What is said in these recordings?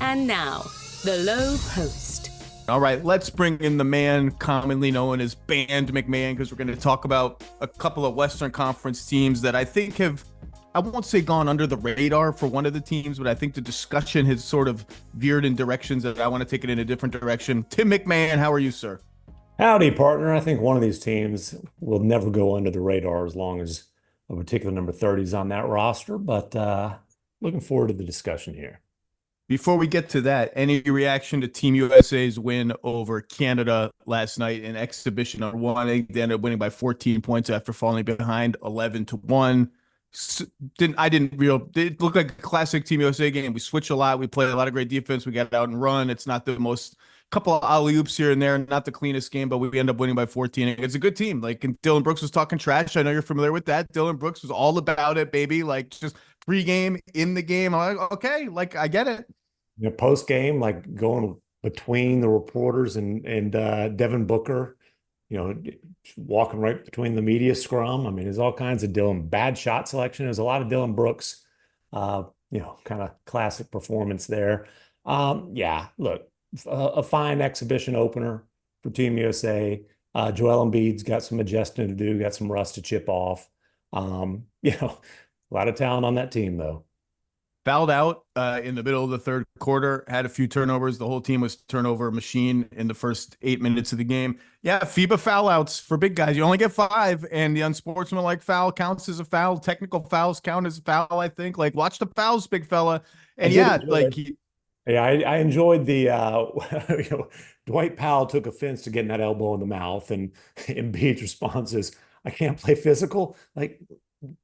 And now, the Lowe Post. All right, let's bring in the man commonly known as Band McMahon, because we're going to talk about a couple of Western Conference teams that I think have, I won't say gone under the radar for one of the teams, but I think the discussion has sort of veered in directions that I want to take it in a different direction. Tim MacMahon, how are you, sir? Howdy, partner. I think one of these teams will never go under the radar as long as a particular number 30 is on that roster, but looking forward to the discussion here. Before we get to that, any reaction to Team USA's win over Canada last night in exhibition on one? They ended up winning by 14 points after falling behind 11-1. It looked like a classic Team USA game. We switch a lot. We play a lot of great defense. We got out and run. It's not the most, couple of alley-oops here and there, not the cleanest game, but we end up winning by 14. It's a good team. Like, and Dylan Brooks was talking trash. I know you're familiar with that. Dylan Brooks was all about it, baby. Like, just pre-game, in the game. I'm like, okay, like, I get it. You know, post-game, like going between the reporters and Devin Booker, you know, walking right between the media scrum. I mean, there's all kinds of Dylan. Bad shot selection. There's a lot of Dylan Brooks, you know, kind of classic performance there. Yeah, look, a fine exhibition opener for Team USA. Joel Embiid's got some adjusting to do, got some rust to chip off. You know, a lot of talent on that team, though. Fouled out in the middle of the third quarter, had a few turnovers. The whole team was turnover machine in the first 8 minutes of the game. Yeah, FIBA foul outs for big guys. You only get 5, and the unsportsmanlike foul counts as a foul. Technical fouls count as a foul, I think. Like, watch the fouls, big fella. And yeah, like I enjoyed the you know, Dwight Powell took offense to getting that elbow in the mouth, and Embiid's response is, I can't play physical. Like,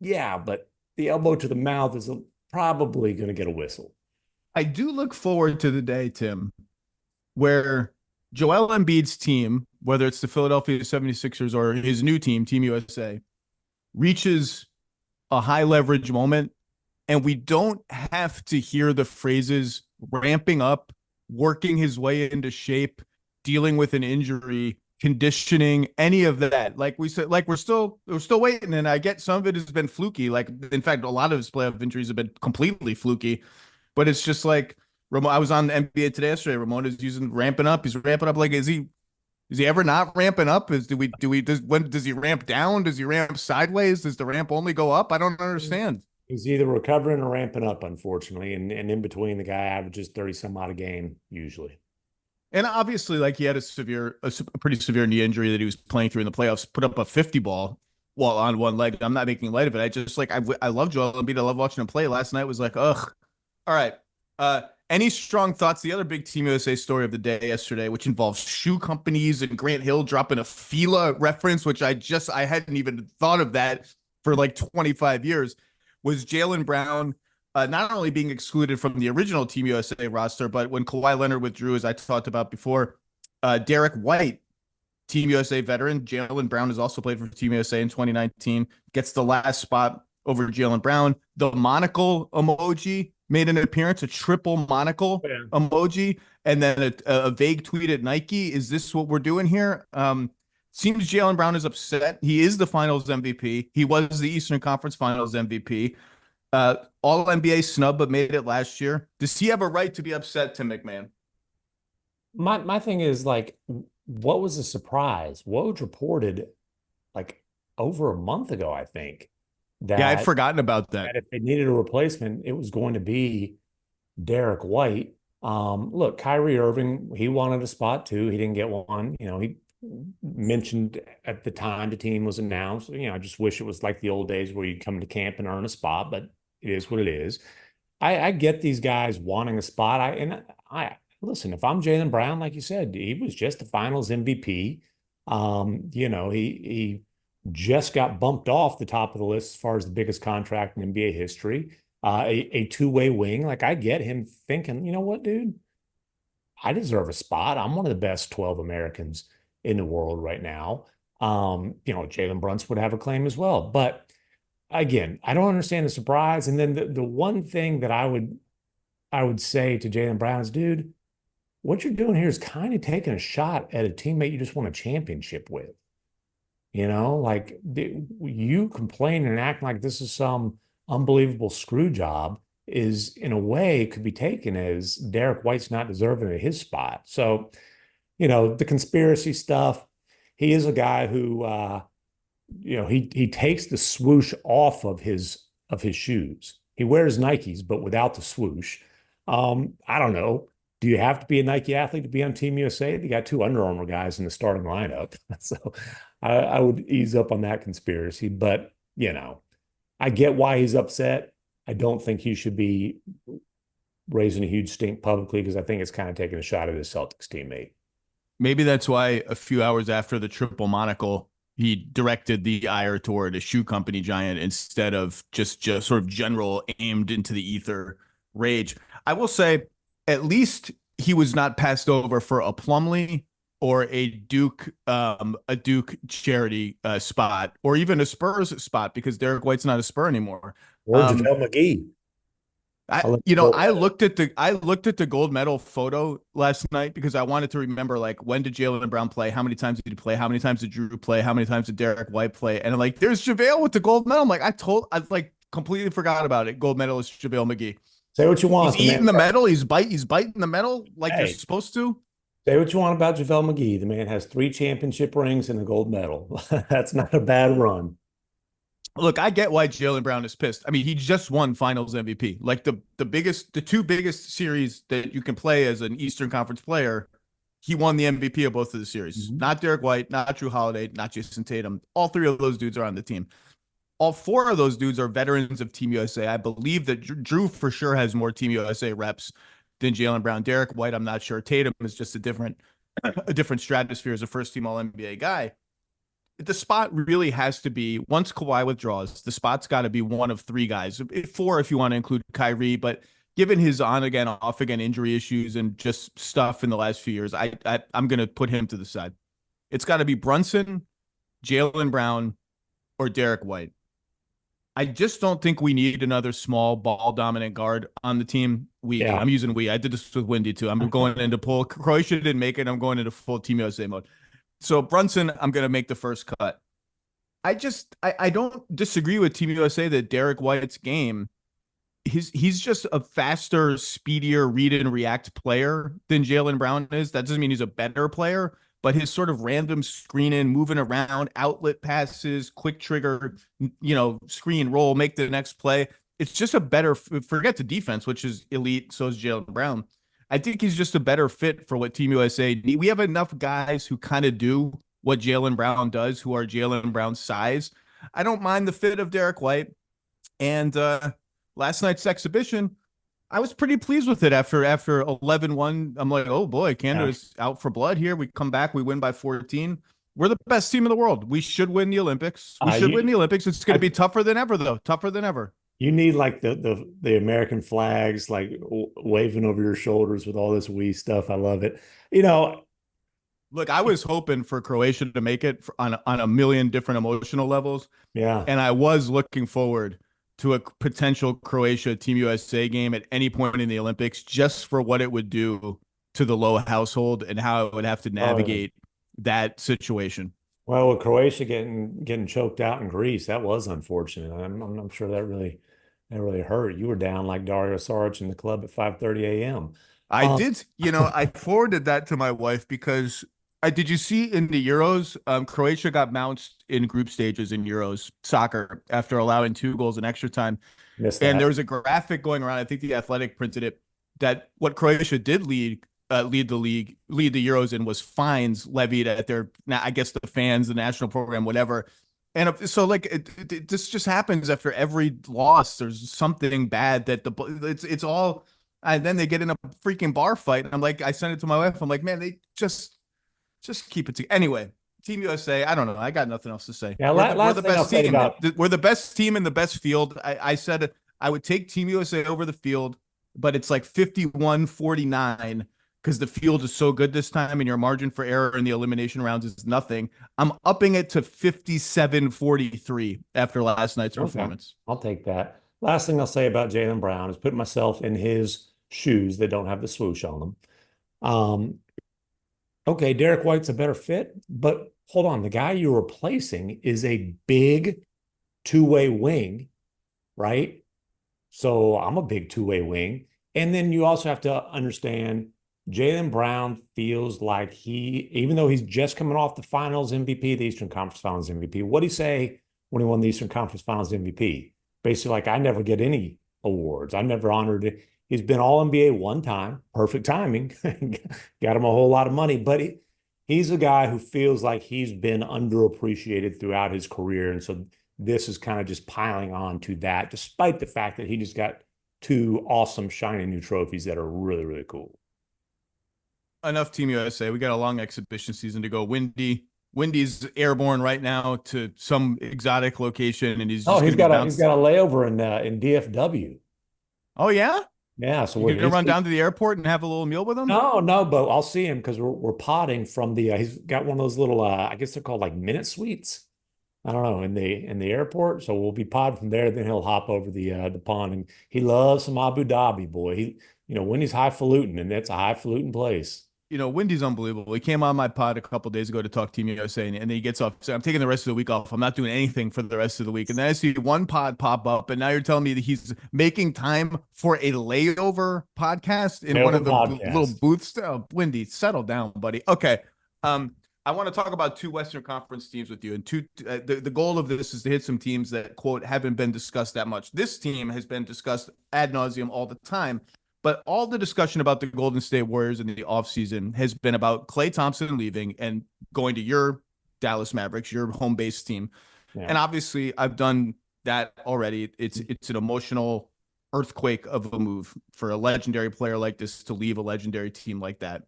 yeah, but the elbow to the mouth is probably going to get a whistle. I do look forward to the day, Tim, where Joel Embiid's team, whether it's the Philadelphia 76ers or his new team, Team USA, reaches a high leverage moment, and we don't have to hear the phrases ramping up, working his way into shape, dealing with an injury, conditioning, any of that. Like we said, like we're still waiting, and I get some of it has been fluky. Like, in fact, a lot of his playoff injuries have been completely fluky, but it's just like I was on the NBA Today yesterday. Ramon is using ramping up. He's ramping up. Like, is he ever not ramping up? When does he ramp down? Does he ramp sideways? Does the ramp only go up? I don't understand. He's either recovering or ramping up, unfortunately, and in between, the guy averages 30 some odd a game usually. And obviously, like, he had a pretty severe knee injury that he was playing through in the playoffs, put up a 50 ball while on one leg. I'm not making light of it. I just, like, I love Joel Embiid. I love watching him play. Last night was like, ugh. All right. Any strong thoughts? The other big Team USA story of the day yesterday, which involves shoe companies and Grant Hill dropping a Fila reference, which I hadn't even thought of that for like 25 years, was Jaylen Brown not only being excluded from the original Team USA roster, but when Kawhi Leonard withdrew, as I talked about before, Derrick White, Team USA veteran, Jaylen Brown has also played for Team USA in 2019, gets the last spot over Jaylen Brown. The monocle emoji made an appearance, a triple monocle emoji, and then a vague tweet at Nike. Is this what we're doing here? Seems Jaylen Brown is upset. He is the Finals MVP. He was the Eastern Conference Finals MVP. All NBA snub, but made it last year. Does he have a right to be upset, Tim MacMahon? My thing is, like, what was the surprise? Woj reported like over a month ago, I think, that I'd forgotten about that. if they needed a replacement, it was going to be Derrick White. Look, Kyrie Irving, he wanted a spot too. He didn't get one. You know, he mentioned at the time the team was announced, you know, I just wish it was like the old days where you come to camp and earn a spot, but it is what it is. I get these guys wanting a spot. I listen, if I'm Jaylen Brown, like you said, he was just the Finals MVP. You know, he just got bumped off the top of the list as far as the biggest contract in NBA history. A two-way wing. Like, I get him thinking, you know what, dude? I deserve a spot. I'm one of the best 12 Americans in the world right now. You know, Jalen Brunson would have a claim as well. But again, I don't understand the surprise. And then the one thing that I would say to Jaylen Brown is, dude, what you're doing here is kind of taking a shot at a teammate you just won a championship with. You know, like, you complain and act like this is some unbelievable screw job is in a way could be taken as Derrick White's not deserving of his spot. So, the conspiracy stuff, he is a guy who, he takes the swoosh off of his shoes. He wears Nikes, but without the swoosh. I don't know. Do you have to be a Nike athlete to be on Team USA? They got 2 Under Armour guys in the starting lineup. So I would ease up on that conspiracy. But, I get why he's upset. I don't think he should be raising a huge stink publicly because I think it's kind of taking a shot at his Celtics teammate. Maybe that's why a few hours after the triple monocle, he directed the ire toward a shoe company giant instead of just sort of general aimed into the ether rage. I will say, at least he was not passed over for a Plumlee or a Duke charity spot, or even a Spurs spot, because Derrick White's not a Spur anymore. Or JaVale McGee. I looked at the gold medal photo last night because I wanted to remember, like, when did Jaylen Brown play? How many times did he play? How many times did Drew play? How many times did Derrick White play? And like, there's JaVale with the gold medal. I'm like, I completely forgot about it. Gold medalist JaVale McGee. Say what you want. He's eating the medal. He's biting the medal like you're supposed to. Say what you want about JaVale McGee. The man has 3 championship rings and a gold medal. That's not a bad run. Look, I get why Jaylen Brown is pissed. I mean, he just won Finals MVP. Like the 2 biggest series that you can play as an Eastern Conference player, he won the MVP of both of the series. Mm-hmm. Not Derrick White, not Drew Holiday, not Jason Tatum. All 3 of those dudes are on the team. All 4 of those dudes are veterans of Team USA. I believe that Drew for sure has more Team USA reps than Jaylen Brown. Derrick White, I'm not sure. Tatum is just a different stratosphere as a first-team All-NBA guy. The spot really has to be, once Kawhi withdraws, the spot's got to be one of 3 guys. 4 if you want to include Kyrie, but given his on-again, off-again injury issues and just stuff in the last few years, I'm going to put him to the side. It's got to be Brunson, Jaylen Brown, or Derrick White. I just don't think we need another small ball dominant guard on the team. I'm using we. I did this with Windy too. I'm going into full. Croatia didn't make it. I'm going into full Team USA mode. So Brunson, I'm going to make the first cut. I don't disagree with Team USA that Derrick White's game, he's just a faster, speedier read and react player than Jaylen Brown is. That doesn't mean he's a better player, but his sort of random screen in, moving around, outlet passes, quick trigger, screen roll, make the next play. It's just a better, forget the defense, which is elite. So is Jaylen Brown. I think he's just a better fit for what Team USA need. We have enough guys who kind of do what Jaylen Brown does, who are Jaylen Brown's size. I don't mind the fit of Derrick White. And last night's exhibition, I was pretty pleased with it after 11-1. I'm like, oh boy, Canada's out for blood here. We come back, we win by 14. We're the best team in the world. We should win the Olympics. We should win the Olympics. It's going to be tougher than ever, though. Tougher than ever. You need like the American flags, like waving over your shoulders with all this we stuff. I love it. Look, I was hoping for Croatia to make it on a million different emotional levels. Yeah. And I was looking forward to a potential Croatia Team USA game at any point in the Olympics, just for what it would do to the Lowe household and how it would have to navigate that situation. Well, with Croatia getting choked out in Greece, that was unfortunate. I'm sure that really hurt. You were down like Dario Saric in the club at 5:30 a.m. I did. I forwarded that to my wife because did you see in the Euros, Croatia got bounced in group stages in Euros soccer after allowing 2 goals in extra time. And there was a graphic going around, I think the Athletic printed it, that what Croatia did lead the Euros in was fines levied at their, I guess, the fans, the national program, whatever. And so this just happens after every loss. There's something bad that it's all, and then they get in a freaking bar fight. And I'm like, I sent it to my wife. I'm like, man, they just keep it together. Anyway, Team USA, I don't know. I got nothing else to say. Yeah, we're the best team. We're the best team in the best field. I said I would take Team USA over the field, but it's like 51-49 because the field is so good this time and your margin for error in the elimination rounds is nothing. I'm upping it to 57-43 after last night's performance. I'll take that. Last thing I'll say about Jaylen Brown is put myself in his shoes that don't have the swoosh on them. Okay, Derrick White's a better fit, but hold on. The guy you're replacing is a big 2-way wing, right? So I'm a big two-way wing. And then you also have to understand Jaylen Brown feels like even though he's just coming off the Finals MVP, the Eastern Conference Finals MVP, what'd he say when he won the Eastern Conference Finals MVP? Basically, like, I never get any awards. I'm never honored it. He's been All NBA one time, perfect timing, got him a whole lot of money, but he's a guy who feels like he's been underappreciated throughout his career. And so this is kind of just piling on to that, despite the fact that he just got two awesome, shiny new trophies that are really, really cool. Enough Team USA. We got a long exhibition season to go. Windy's airborne right now to some exotic location, and he's just he's got a layover in DFW. Oh yeah, yeah. So we're gonna run down to the airport and have a little meal with him. No, but I'll see him because we're potting from the. He's got one of those little. I guess they're called like minute suites. I don't know, in the airport. So we'll be podding from there. Then he'll hop over the pond, and he loves some Abu Dhabi, boy. Windy's highfalutin, and that's a highfalutin place. Windy's unbelievable. He came on my pod a couple days ago to talk Team USA, and then he gets off. So I'm taking the rest of the week off. I'm not doing anything for the rest of the week. And then I see one pod pop up, and now you're telling me that he's making time for a layover podcast in one of the little booths. Oh, Windy, settle down, buddy. Okay. I want to talk about two Western Conference teams with you, and the goal of this is to hit some teams that, quote, haven't been discussed that much. This team has been discussed ad nauseum all the time. But all the discussion about the Golden State Warriors in the offseason has been about Klay Thompson leaving and going to your Dallas Mavericks, your home base team. Yeah. And obviously, I've done that already. It's an emotional earthquake of a move for a legendary player like this to leave a legendary team like that.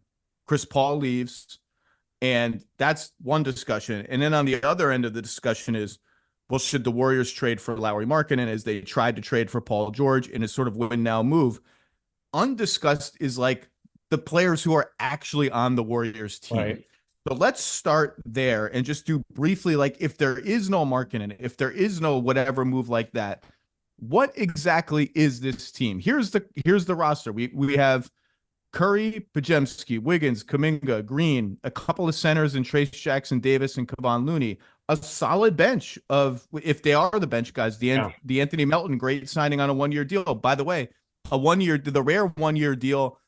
Chris Paul leaves, and that's one discussion. And then on the other end of the discussion is, well, should the Warriors trade for Lauri Markkanen as they tried to trade for Paul George in a sort of win-now move? Undiscussed is like the players who are actually on the Warriors team. Right. So let's start there and just do briefly, like, if there is no Markkanen, if there is no whatever move like that, what exactly is this team? Here's the roster. We have Curry, Podziemski, Wiggins, Kuminga, Green, a couple of centers in Trace Jackson Davis and Kevon Looney, a solid bench of, if they are the bench guys, the Anthony Melton, great signing on a one-year deal. The rare one-year deal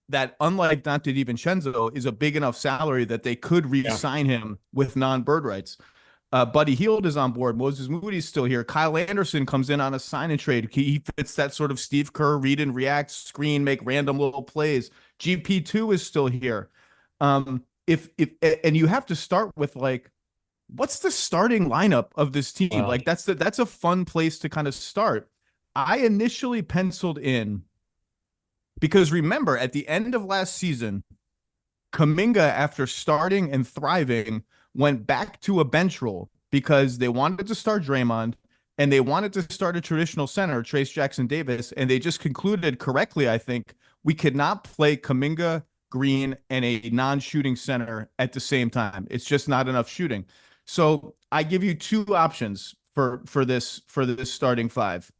that, unlike Dante DiVincenzo, is a big enough salary that they could re-sign him with non-bird rights. Buddy Hield is on board. Moses Moody's still here. Kyle Anderson comes in on a sign and trade. He fits that sort of Steve Kerr, read and react, screen, make random little plays. GP2 is still here. And you have to start with, like, what's the starting lineup of this team? Wow. Like, that's a fun place to kind of start. I initially penciled in, because remember, at the end of last season, Kuminga, after starting and thriving, went back to a bench role because they wanted to start Draymond and they wanted to start a traditional center, Trace Jackson Davis, and they just concluded correctly, I think, we could not play Kuminga, Green, and a non-shooting center at the same time. It's just not enough shooting. So I give you two options for this starting five.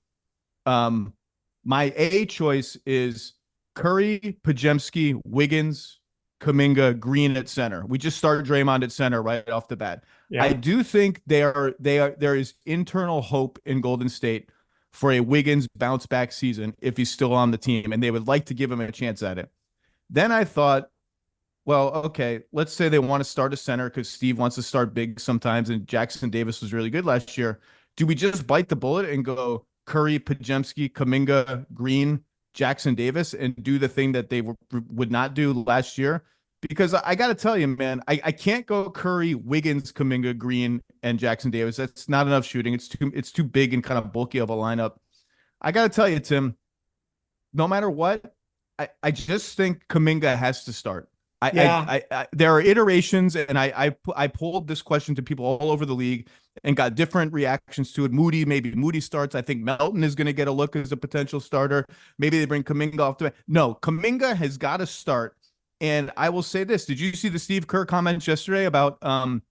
My A choice is Curry, Podziemski, Wiggins, Kuminga, Green at center. We just start Draymond at center right off the bat. Yeah. I do think there is internal hope in Golden State for a Wiggins bounce back season if he's still on the team, and they would like to give him a chance at it. Then I thought, well, okay, let's say they want to start a center because Steve wants to start big sometimes, and Jackson Davis was really good last year. Do we just bite the bullet and go Curry, Podziemski, Kuminga, Green, Jackson Davis, and do the thing that they would not do last year? Because I got to tell you, man, I can't go Curry, Wiggins, Kuminga, Green, and Jackson Davis. That's not enough shooting. It's too big and kind of bulky of a lineup. I got to tell you, Tim, no matter what, I just think Kuminga has to start. There are iterations, and I polled this question to people all over the league and got different reactions to it. Maybe Moody starts. I think Melton is going to get a look as a potential starter. Maybe they bring Kuminga off the bench. No, Kuminga has got to start. And I will say this: did you see the Steve Kerr comments yesterday about the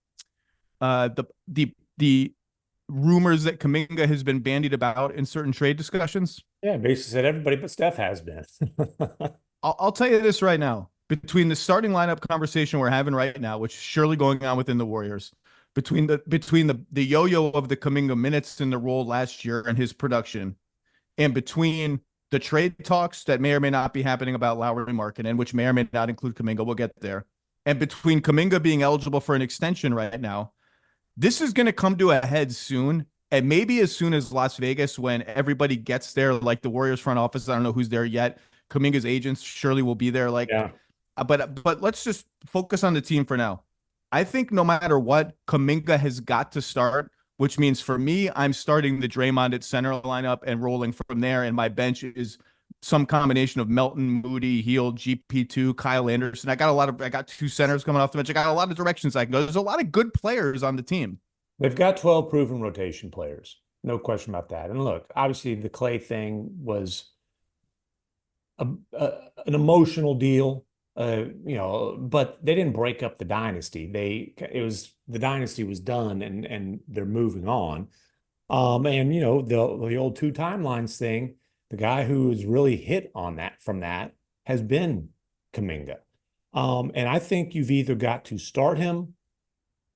rumors that Kuminga has been bandied about in certain trade discussions? Yeah, basically said everybody but Steph has been. I'll tell you this right now: between the starting lineup conversation we're having right now, which is surely going on within the Warriors, between the yo-yo of the Kuminga minutes in the role last year and his production, And between the trade talks that may or may not be happening about Lauri Markkanen, which may or may not include Kuminga, we'll get there. And between Kuminga being eligible for an extension right now, this is going to come to a head soon. And maybe as soon as Las Vegas, when everybody gets there, like the Warriors front office, I don't know who's there yet. Kuminga's agents surely will be there. Like, Yeah. but let's just focus on the team for now. I think no matter what, Kuminga has got to start, which means for me, I'm starting the Draymond at center lineup and rolling from there. And my bench is some combination of Melton, Moody, Hield, GP2, Kyle Anderson. I got two centers coming off the bench. I got a lot of directions I can go. There's a lot of good players on the team. They've got 12 proven rotation players. No question about that. And look, obviously the Clay thing was an emotional deal, but they didn't break up the dynasty. The dynasty was done and they're moving on. And the old two timelines thing, the guy who has really hit on that from that has been Kuminga. And I think you've either got to start him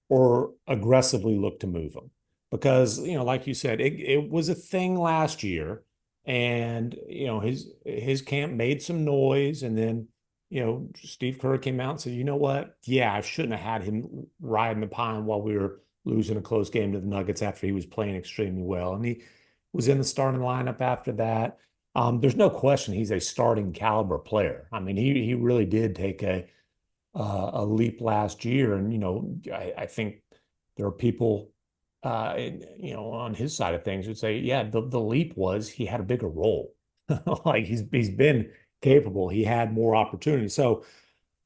or aggressively look to move him because, like you said, it was a thing last year and, his camp made some noise and then, Steve Kerr came out and said, you know what? Yeah, I shouldn't have had him riding the pine while we were losing a close game to the Nuggets after he was playing extremely well. And he was in the starting lineup after that. There's no question he's a starting caliber player. I mean, he really did take a leap last year. And, I think there are people, on his side of things would say, yeah, the leap was he had a bigger role. Like he's been capable. He had more opportunity. So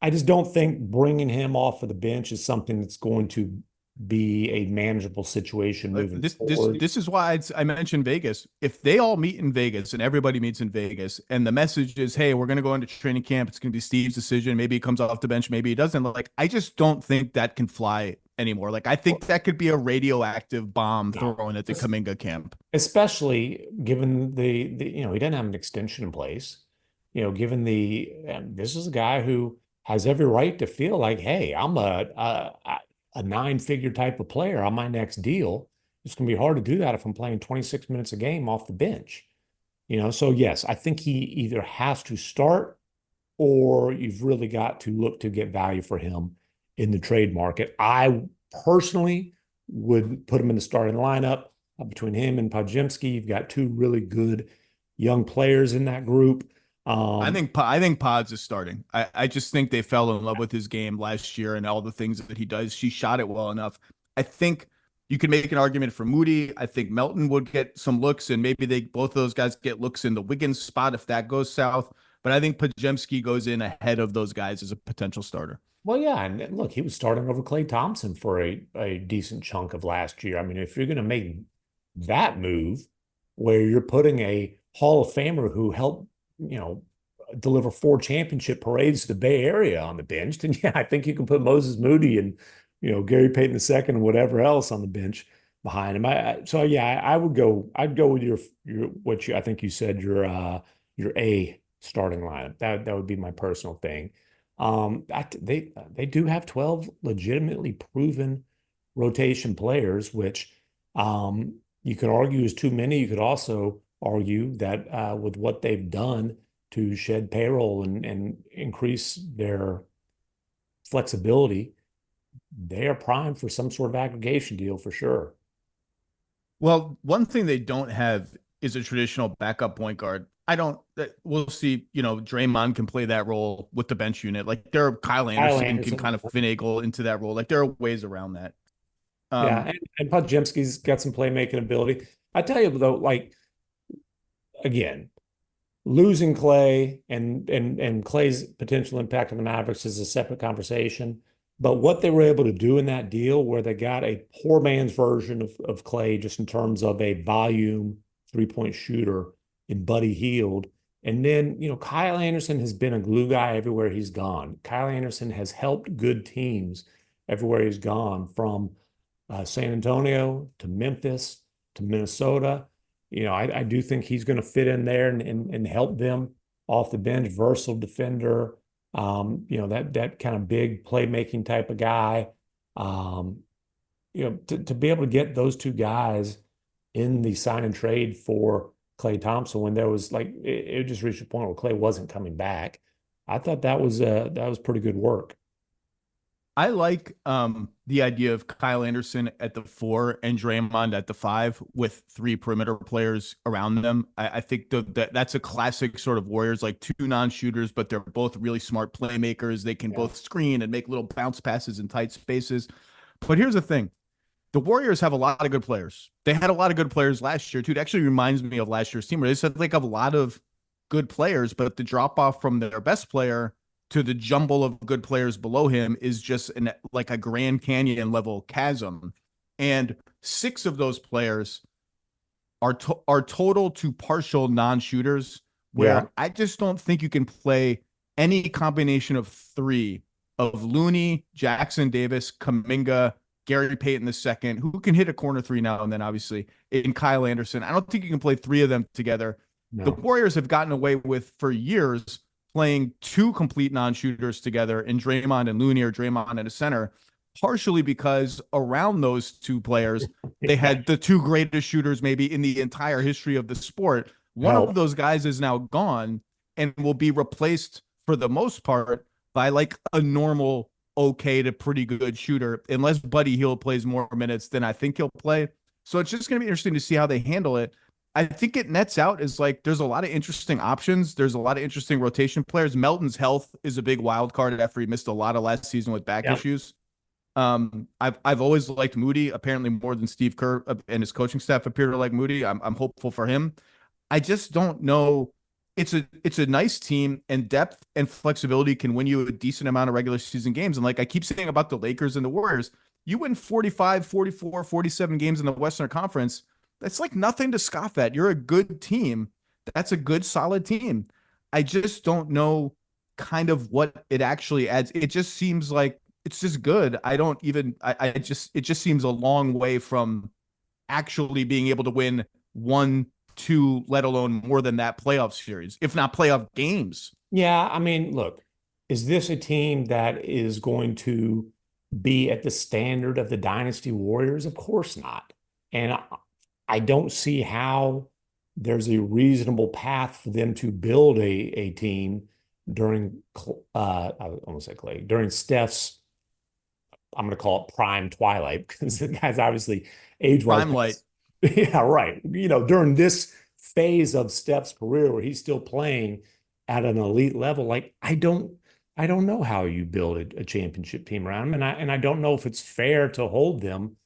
I just don't think bringing him off of the bench is something that's going to be a manageable situation moving forward. This is why I mentioned Vegas. If they all meet in Vegas and everybody meets in Vegas and the message is, hey, we're going to go into training camp. It's going to be Steve's decision. Maybe he comes off the bench. Maybe he doesn't. Like, I just don't think that can fly anymore. Like, I think that could be a radioactive bomb thrown at the Kuminga camp. Especially given the he didn't have an extension in place. Given this is a guy who has every right to feel like, hey, I'm a 9-figure type of player on my next deal. It's going to be hard to do that if I'm playing 26 minutes a game off the bench. So yes, I think he either has to start or you've really got to look to get value for him in the trade market. I personally would put him in the starting lineup between him and Podziemski. You've got two really good young players in that group. I think Pods is starting. I just think they fell in love with his game last year and all the things that he does. She shot it well enough. I think you can make an argument for Moody. I think Melton would get some looks, and maybe both of those guys get looks in the Wiggins spot if that goes south. But I think Podziemski goes in ahead of those guys as a potential starter. Well, yeah, and look, he was starting over Klay Thompson for a decent chunk of last year. I mean, if you're going to make that move where you're putting a Hall of Famer who helped deliver 4 championship parades to the Bay Area on the bench, then yeah, I think you can put Moses Moody and, Gary Payton II and whatever else on the bench behind him. I'd go with I think you said your A starting lineup. That would be my personal thing. They do have 12 legitimately proven rotation players, which you could argue is too many. You could also argue that with what they've done to shed payroll and increase their flexibility, they are primed for some sort of aggregation deal for sure. Well, one thing they don't have is a traditional backup point guard. We'll see, Draymond can play that role with the bench unit. Like Kyle Anderson can kind of finagle into that role. Like there are ways around that. And Podziemski's got some playmaking ability. I tell you though, like, again, losing Clay and Clay's potential impact on the Mavericks is a separate conversation. But what they were able to do in that deal where they got a poor man's version of Clay just in terms of a volume three-point shooter in Buddy Hield. And then, Kyle Anderson has been a glue guy everywhere he's gone. Kyle Anderson has helped good teams everywhere he's gone, from San Antonio to Memphis to Minnesota. I do think he's going to fit in there and help them off the bench, versatile defender, that kind of big playmaking type of guy. To be able to get those two guys in the sign and trade for Klay Thompson when there was like it just reached a point where Klay wasn't coming back. I thought that was pretty good work. I like the idea of Kyle Anderson at the 4 and Draymond at the 5 with 3 perimeter players around them. I think that's a classic sort of Warriors, like 2 non-shooters, but they're both really smart playmakers. They can both screen and make little bounce passes in tight spaces. But here's the thing. The Warriors have a lot of good players. They had a lot of good players last year, too. It actually reminds me of last year's team where they said they have a lot of good players, but the drop off from their best player to the jumble of good players below him is just like a Grand Canyon level chasm. And 6 of those players are total to partial non-shooters, where I just don't think you can play any combination of 3 of Looney, Jackson Davis, Kuminga, Gary Payton II, who can hit a corner 3 now and then, obviously, in Kyle Anderson. I don't think you can play 3 of them together. No. The Warriors have gotten away with, for years, playing 2 complete non-shooters together in Draymond and Looney, or Draymond and a center, partially because around those 2 players, they had the 2 greatest shooters maybe in the entire history of the sport. One of those guys is now gone and will be replaced for the most part by like a normal, okay to pretty good shooter, unless Buddy Hield plays more minutes than I think he'll play. So it's just going to be interesting to see how they handle it. I think it nets out as like there's a lot of interesting options. There's a lot of interesting rotation players. Melton's health is a big wild card after he missed a lot of last season with back issues. I've always liked Moody, apparently more than Steve Kerr and his coaching staff appear to like Moody. I'm hopeful for him. I just don't know. It's a nice team, and depth and flexibility can win you a decent amount of regular season games. And like I keep saying about the Lakers and the Warriors, you win 45, 44, 47 games in the Western Conference. That's like nothing to scoff at. You're a good team. That's a good, solid team. I just don't know kind of what it actually adds. It just seems like it's just good. It just seems a long way from actually being able to win 1, 2, let alone more than that playoff series, if not playoff games. Yeah. I mean, look, is this a team that is going to be at the standard of the Dynasty Warriors? Of course not. And I don't see how there's a reasonable path for them to build a team during I almost say Clay, during Steph's, I'm going to call it prime twilight, because the guy's obviously age-wise. Prime light. Yeah, right. During this phase of Steph's career where he's still playing at an elite level, like I don't know how you build a championship team around him, and I don't know if it's fair to hold them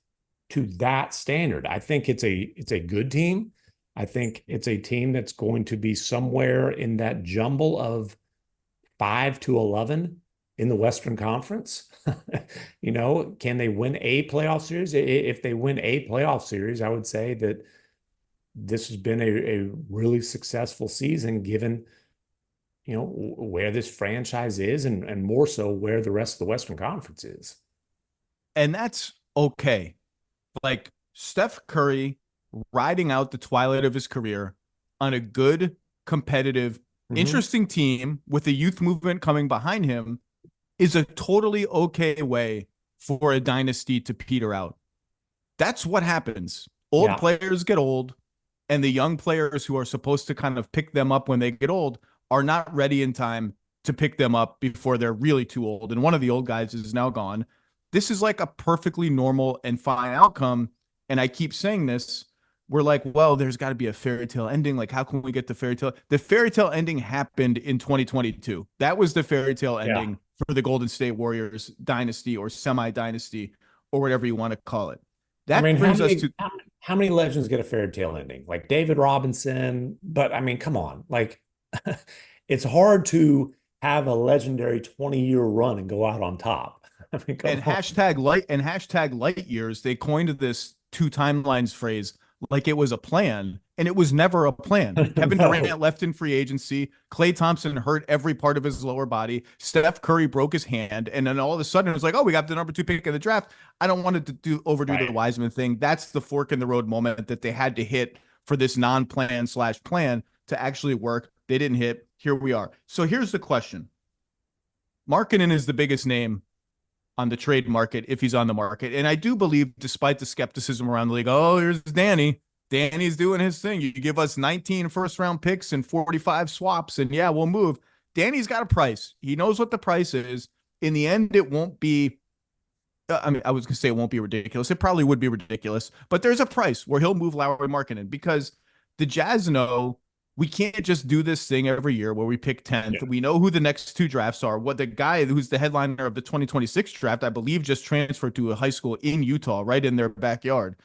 to that standard. I think it's a good team. I think it's a team that's going to be somewhere in that jumble of 5 to 11 in the Western Conference. Can they win a playoff series? If they win a playoff series, I would say that this has been a really successful season, given where this franchise is, and more so where the rest of the Western Conference is. And that's okay. Like Steph Curry riding out the twilight of his career on a good, competitive, interesting team with a youth movement coming behind him is a totally okay way for a dynasty to peter out. That's what happens. Old players get old, and the young players who are supposed to kind of pick them up when they get old are not ready in time to pick them up before they're really too old. And one of the old guys is now gone. This is like a perfectly normal and fine outcome. And I keep saying this. We're like, well, there's got to be a fairy tale ending. Like, how can we get the fairy tale? The fairy tale ending happened in 2022. That was the fairy tale ending for the Golden State Warriors dynasty, or semi-dynasty, or whatever you want to call it. That brings us to how many legends get a fairy tale ending? Like David Robinson. But I mean, come on. Like, it's hard to have a legendary 20-year run and go out on top. I mean, hashtag light years, they coined this 2 timelines phrase like it was a plan, and it was never a plan. Kevin Durant left in free agency. Klay Thompson hurt every part of his lower body. Steph Curry broke his hand, and then all of a sudden it was like, oh, we got the number 2 pick in the draft. I don't want to overdo the Wiseman thing. That's the fork in the road moment that they had to hit for this non-plan / plan to actually work. They didn't hit. Here we are. So here's the question. Markkanen is the biggest name on the trade market if he's on the market. And I do believe, despite the skepticism around the league, oh, here's Danny Danny's doing his thing. You give us 19 first-round picks and 45 swaps, and yeah, we'll move. Danny's got a price. He knows what the price is. In the end, it won't be. I mean, I was gonna say it won't be ridiculous. It probably would be ridiculous, but there's a price where he'll move Lauri Markkanen because the Jazz know we can't just do this thing every year where we pick 10th. Yeah. We know who the next two drafts are. What the guy who's the headliner of the 2026 draft, I believe, just transferred to a high school in Utah, right in their backyard.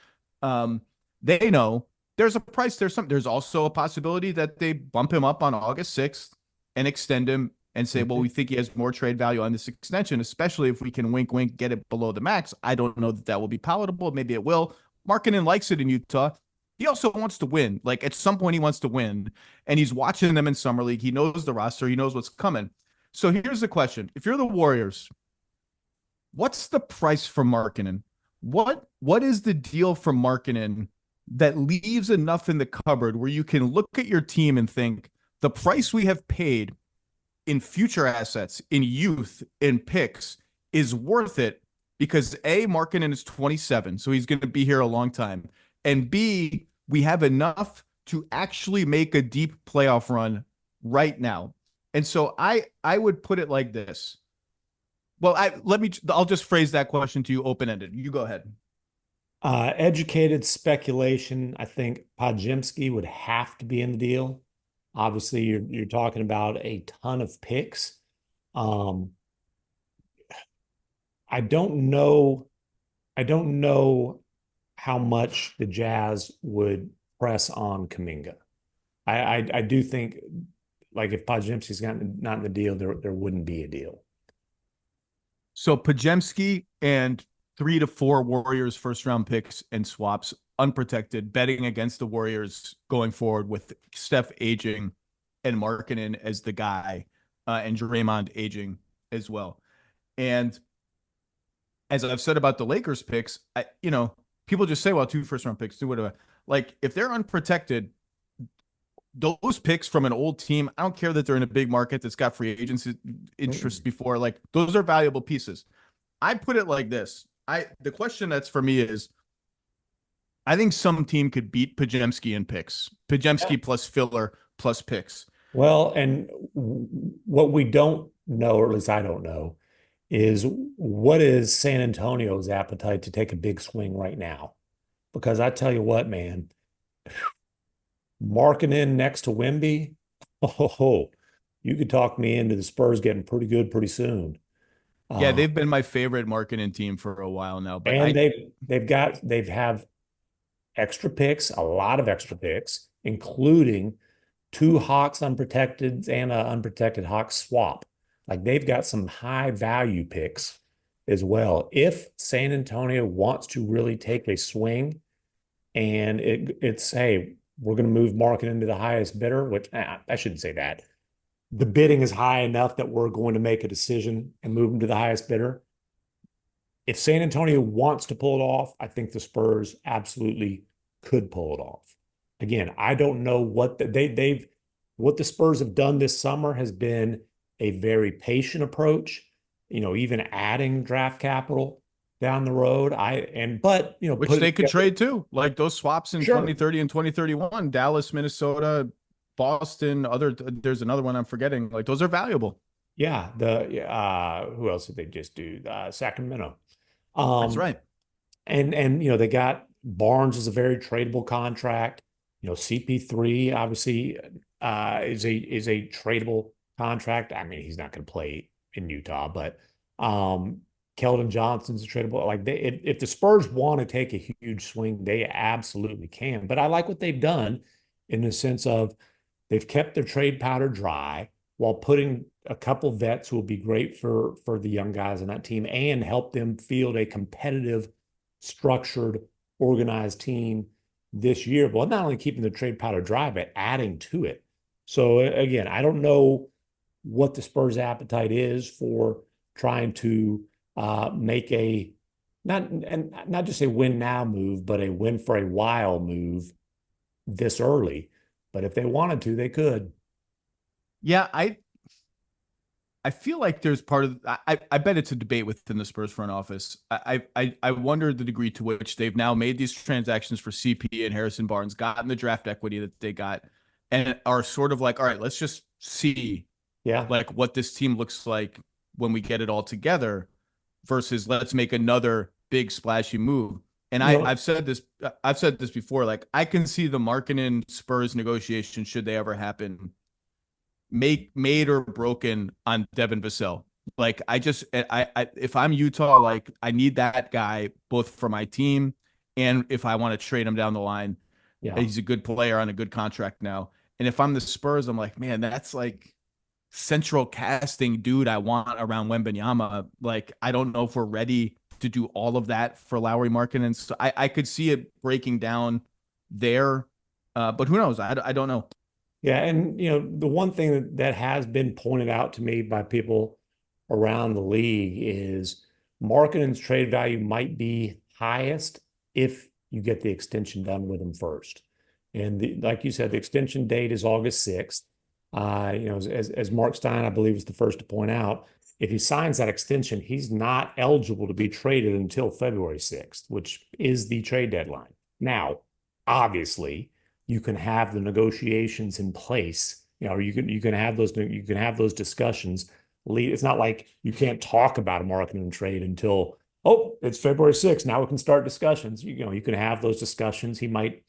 They know there's a price. There's also a possibility that they bump him up on August 6th and extend him and say, well, we think he has more trade value on this extension, especially if we can wink, wink, get it below the max. I don't know that that will be palatable. Maybe it will. Markkanen likes it in Utah. He also wants to win. Like at some point he wants to win, and he's watching them in summer league. He knows the roster. He knows what's coming. So here's the question. If you're the Warriors, what's the price for Markkanen? What is the deal for Markkanen that leaves enough in the cupboard where you can look at your team and think the price we have paid in future assets, in youth, in picks is worth it because A, Markkanen is 27, so he's going to be here a long time. And B, we have enough to actually make a deep playoff run right now. And so I would put it like this. Well, I'll just phrase that question to you open-ended. You go ahead. Educated speculation. I think Podziemski would have to be in the deal. Obviously, you're talking about a ton of picks. I don't know how much the Jazz would press on Kuminga. I do think, like, if Podziemski's not in the deal, there wouldn't be a deal. So Podziemski and 3 to 4 Warriors first-round picks and swaps, unprotected, betting against the Warriors going forward with Steph aging and Markkanen as the guy, and Draymond aging as well. And as I've said about the Lakers picks, people just say, well, 2 first-round picks, do whatever. Like, if they're unprotected, those picks from an old team, I don't care that they're in a big market that's got free agency interest before, like, those are valuable pieces. I put it like this. The question that's for me is, I think some team could beat Podziemski in picks. Podziemski plus filler plus picks. Well, and what we don't know, or at least I don't know, is what is San Antonio's appetite to take a big swing right now? Because I tell you what, man, Markkanen next to Wemby, you could talk me into the Spurs getting pretty good pretty soon. Yeah, they've been my favorite Markkanen team for a while now. But they have extra picks, a lot of extra picks, including 2 Hawks unprotected and an unprotected Hawks swap. Like, they've got some high value picks as well. If San Antonio wants to really take a swing and it's, hey, we're going to move Markkanen to the highest bidder, which I shouldn't say that. The bidding is high enough that we're going to make a decision and move him to the highest bidder. If San Antonio wants to pull it off, I think the Spurs absolutely could pull it off. Again, I don't know what what the Spurs have done this summer has been a very patient approach, even adding draft capital down the road. Which they could trade too, like those swaps in 2030 and 2031, Dallas, Minnesota, Boston, there's another one I'm forgetting. Like, those are valuable. Yeah. Who else did they just do? Sacramento. That's right. And they got Barnes is a very tradable contract. CP3 obviously is a tradable contract. I mean, he's not going to play in Utah, but Keldon Johnson's a tradable. Like, if the Spurs want to take a huge swing, they absolutely can. But I like what they've done in the sense of they've kept their trade powder dry while putting a couple vets who will be great for the young guys on that team and help them field a competitive, structured, organized team this year. But not only keeping the trade powder dry, but adding to it. So again, I don't know what the Spurs' appetite is for trying to make a not just a win now move, but a win for a while move this early. But if they wanted to, they could. Yeah, I feel like there's part of I bet it's a debate within the Spurs front office. I wonder the degree to which they've now made these transactions for CP and Harrison Barnes, gotten the draft equity that they got, and are sort of like, all right, let's just see Yeah. like what this team looks like when we get it all together versus let's make another big splashy move. And You know, I've said this before, like I can see the Markkanen Spurs negotiation, should they ever happen, made or broken on Devin Vassell. Like I if I'm Utah, like I need that guy both for my team and if I want to trade him down the line. yeah. He's a good player on a good contract now. And if I'm the Spurs, I'm like, man, that's like central casting dude I want around Wembanyama. Like, I don't know if we're ready to do all of that for Lauri Markkanen. So I could see it breaking down there. But who knows? I don't know. Yeah, and the one thing that has been pointed out to me by people around the league is Markkanen's trade value might be highest if you get the extension done with him first. And like you said, the extension date is August 6th. As Mark Stein, I believe, is the first to point out, if he signs that extension, he's not eligible to be traded until February 6th, which is the trade deadline. Now, obviously, you can have the negotiations in place. You can have those discussions. It's not like you can't talk about a Markkanen trade until it's February 6th. Now we can start discussions. You can have those discussions. He might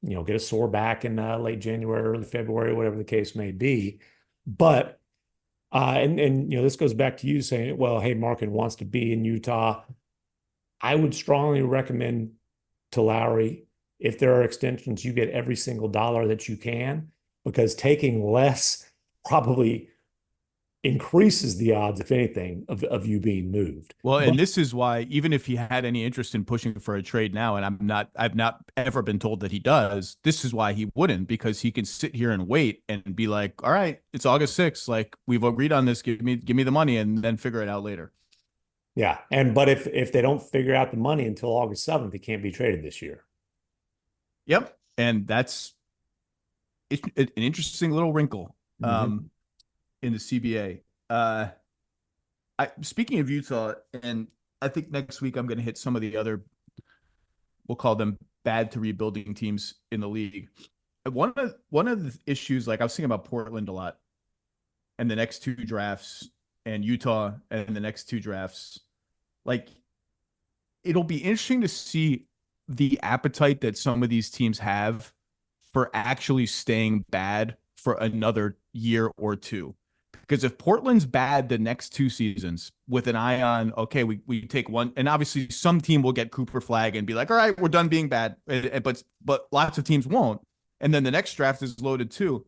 get a sore back in late January, early February, whatever the case may be. But this goes back to you saying, well, hey, Markkanen wants to be in Utah. I would strongly recommend to Lauri, if there are extensions, you get every single dollar that you can, because taking less probably increases the odds, if anything, of you being moved. Well, and this is why, even if he had any interest in pushing for a trade now, and I've not ever been told that he does, this is why he wouldn't, because he can sit here and wait and be like, all right, it's August 6th. Like, we've agreed on this. Give me the money and then figure it out later. Yeah. But if they don't figure out the money until August 7th, he can't be traded this year. Yep. And it's an interesting little wrinkle in the CBA. Speaking of Utah, and I think next week I'm going to hit some of the other, we'll call them bad to rebuilding teams in the league. One of the issues, like I was thinking about Portland a lot and the next two drafts, and Utah and the next two drafts. Like, it'll be interesting to see the appetite that some of these teams have for actually staying bad for another year or two. Because if Portland's bad the next two seasons with an eye on, okay, we take one, and obviously some team will get Cooper flag and be like, all right, we're done being bad. But lots of teams won't. And then the next draft is loaded too.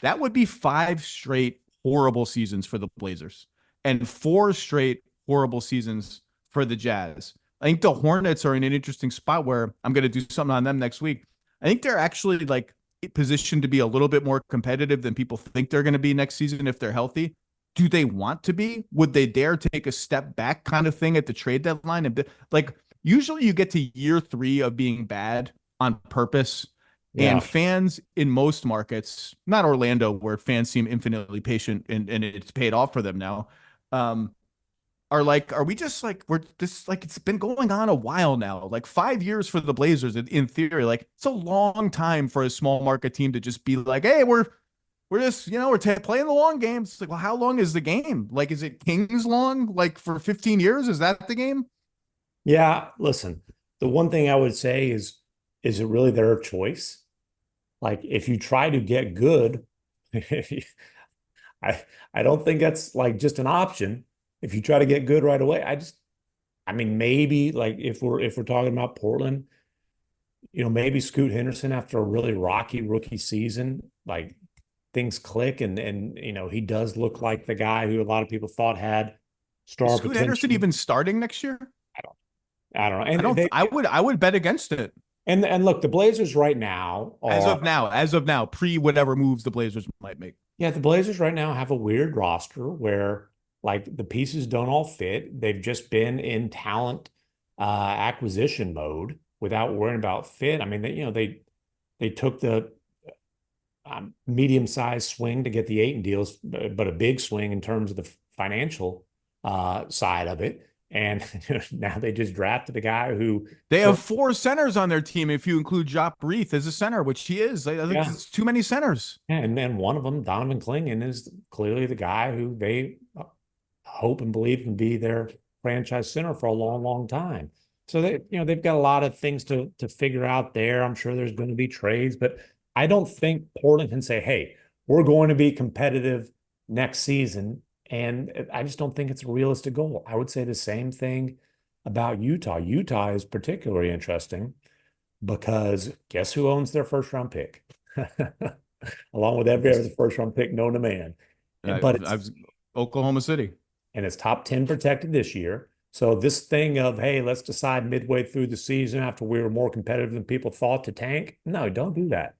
That would be 5 straight horrible seasons for the Blazers and 4 straight horrible seasons for the Jazz. I think the Hornets are in an interesting spot where I'm going to do something on them next week. I think they're actually like positioned to be a little bit more competitive than people think they're going to be next season if they're healthy. Do they want to be? Would they dare take a step back kind of thing at the trade deadline? And like, usually you get to year 3 of being bad on purpose. Yeah. And fans in most markets, not Orlando, where fans seem infinitely patient and it's paid off for them now, are like, are we just like, we're just like, it's been going on a while now, like 5 years for the Blazers in theory. Like, it's a long time for a small market team to just be like, hey, we're just, we're playing the long game. It's like, well, how long is the game? Like, is it Kings long? Like for 15 years? Is that the game? Yeah. Listen, the one thing I would say is it really their choice? Like, if you try to get good, I don't think that's like just an option. If you try to get good right away, maybe like if we're talking about Portland, maybe Scoot Henderson after a really rocky rookie season, like things click and he does look like the guy who a lot of people thought had star potential. Scoot Henderson even starting next year? I don't know. And I would bet against it. And look, the Blazers right now as of now, pre whatever moves the Blazers might make. Yeah, the Blazers right now have a weird roster where like the pieces don't all fit. They've just been in talent acquisition mode without worrying about fit. I mean, they took the medium-sized swing to get the Ayton deals, but a big swing in terms of the financial side of it. And now they just drafted a guy who they have 4 centers on their team if you include Jock Reith as a center, which he is. I think it's too many centers. And then one of them, Donovan Clingan, is clearly the guy who they hope and believe can be their franchise center for a long, long time. So they've got a lot of things to figure out there. I'm sure there's going to be trades, but I don't think Portland can say, hey, we're going to be competitive next season. And I just don't think it's a realistic goal. I would say the same thing about Utah. Utah is particularly interesting because guess who owns their first round pick? Along with every other first round pick known to man. But it's Oklahoma City. And it's top 10 protected this year. So this thing of, hey, let's decide midway through the season after we were more competitive than people thought to tank. No, don't do that.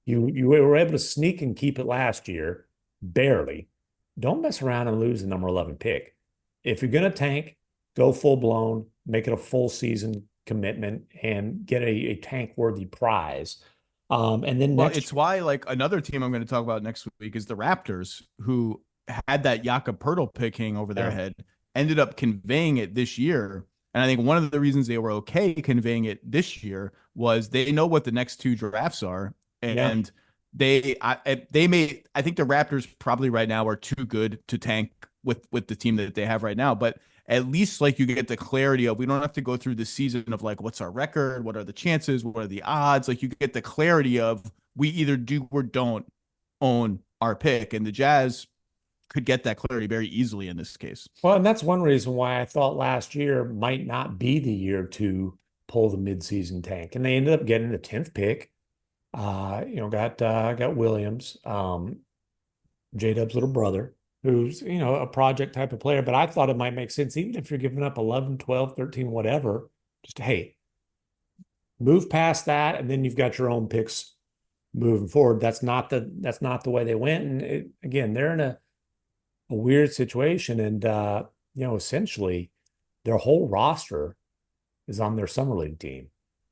You were able to sneak and keep it last year, barely. Don't mess around and lose the number 11 pick. If you're going to tank, go full blown, make it a full season commitment, and get a tank worthy prize. And then it's why like another team I'm going to talk about next week is the Raptors, who had that Jakob Poeltl pick hanging over their head, ended up conveying it this year. And I think one of the reasons they were okay conveying it this year was they know what the next 2 drafts are, and I think the Raptors probably right now are too good to tank with the team that they have right now. But at least like you get the clarity of, we don't have to go through the season of like, what's our record? What are the chances? What are the odds? Like you get the clarity of, we either do or don't own our pick. And the Jazz could get that clarity very easily in this case. Well, and that's one reason why I thought last year might not be the year to pull the midseason tank. And they ended up getting the 10th pick. Got Williams, J-Dub's little brother, who's, a project type of player. But I thought it might make sense, even if you're giving up 11, 12, 13, whatever, just, hey, move past that. And then you've got your own picks moving forward. That's not the way they went. And again, they're in a weird situation. And, essentially their whole roster is on their summer league team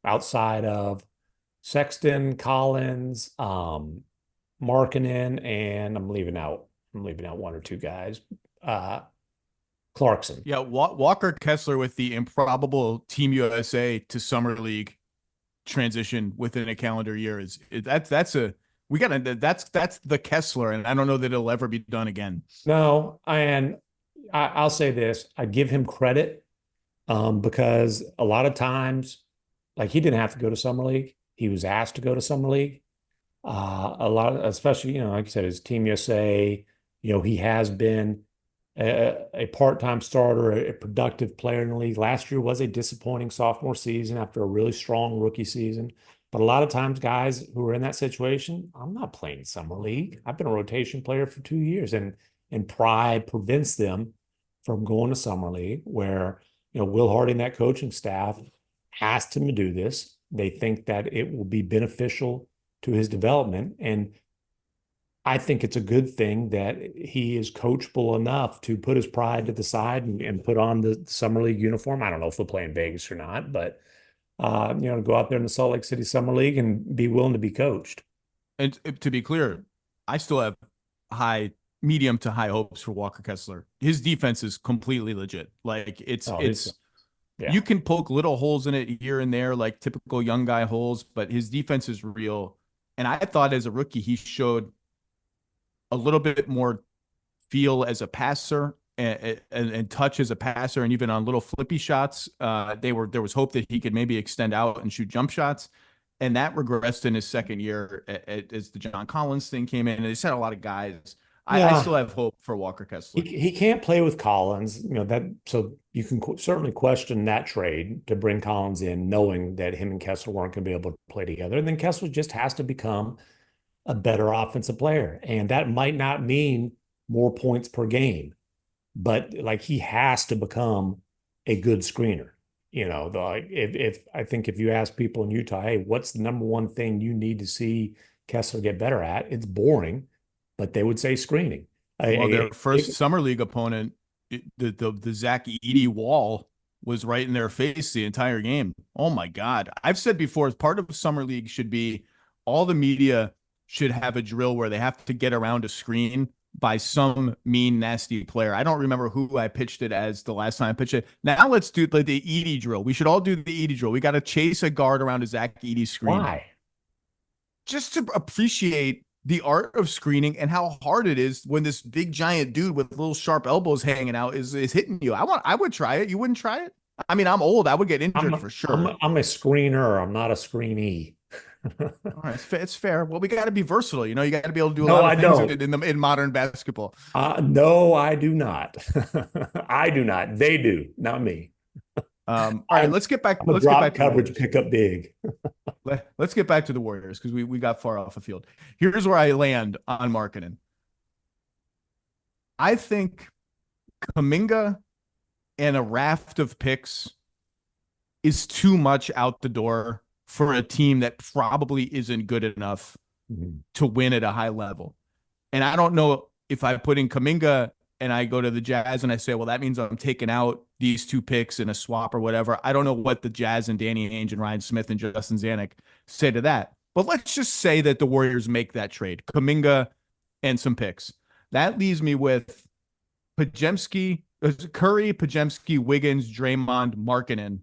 outside of Sexton, Collins, Markkanen, and I'm leaving out 1 or 2 guys. Clarkson. Yeah, Walker Kessler with the improbable Team USA to Summer League transition within a calendar year that's the Kessler, and I don't know that it'll ever be done again. No, and I'll say this: I give him credit because a lot of times, like, he didn't have to go to Summer League. He was asked to go to Summer League. Especially, like you said, his Team USA, he has been a part-time starter, a productive player in the league. Last year was a disappointing sophomore season after a really strong rookie season. But a lot of times guys who are in that situation, I'm not playing Summer League. I've been a rotation player for 2 years, and pride prevents them from going to Summer League, where, Will Hardy and that coaching staff asked him to do this. They think that it will be beneficial to his development. And I think it's a good thing that he is coachable enough to put his pride to the side and put on the Summer League uniform. I don't know if he'll play in Vegas or not, but, to go out there in the Salt Lake City Summer League and be willing to be coached. And to be clear, I still have medium to high hopes for Walker Kessler. His defense is completely legit. Like Yeah. You can poke little holes in it here and there, like typical young guy holes, but his defense is real. And I thought as a rookie, he showed a little bit more feel as a passer and touch as a passer, and even on little flippy shots, there was hope that he could maybe extend out and shoot jump shots. And that regressed in his second year as the John Collins thing came in. And they said a lot of guys. I still have hope for Walker Kessler. He can't play with Collins, so you can certainly question that trade to bring Collins in, knowing that him and Kessler weren't going to be able to play together. And then Kessler just has to become a better offensive player. And that might not mean more points per game, but like, he has to become a good screener. If you ask people in Utah, hey, what's the number one thing you need to see Kessler get better at? It's boring, but they would say screening. Well, their first Summer League opponent, the Zach Edey wall was right in their face the entire game. Oh my God. I've said before, part of Summer League should be all the media should have a drill where they have to get around a screen by some mean, nasty player. I don't remember who I pitched it as the last time I pitched it. Now let's do like the Edie drill. We should all do the Edie drill. We got to chase a guard around a Zach Edie screen. Why? Just to appreciate the art of screening and how hard it is when this big giant dude with little sharp elbows hanging out is hitting you. I would try it. You wouldn't try it? I mean, I'm old. I would get injured for sure. I'm a screener. I'm not a screenee. All right, it's fair. Well, we got to be versatile. You got to be able to do a lot of things in modern basketball. No, I do not. I do not. They do, not me. All right, let's get back. Let's get back to coverage. Pick up big. Let's get back to the Warriors because we got far off the field. Here's where I land on Markkanen. I think Kuminga and a raft of picks is too much out the door for a team that probably isn't good enough to win at a high level. And I don't know if I put in Kuminga and I go to the Jazz and I say, well, that means I'm taking out these 2 picks in a swap or whatever. I don't know what the Jazz and Danny Ainge and Ryan Smith and Justin Zanuck say to that. But let's just say that the Warriors make that trade, Kuminga and some picks. That leaves me with Curry, Podziemski, Wiggins, Draymond, Markkanen.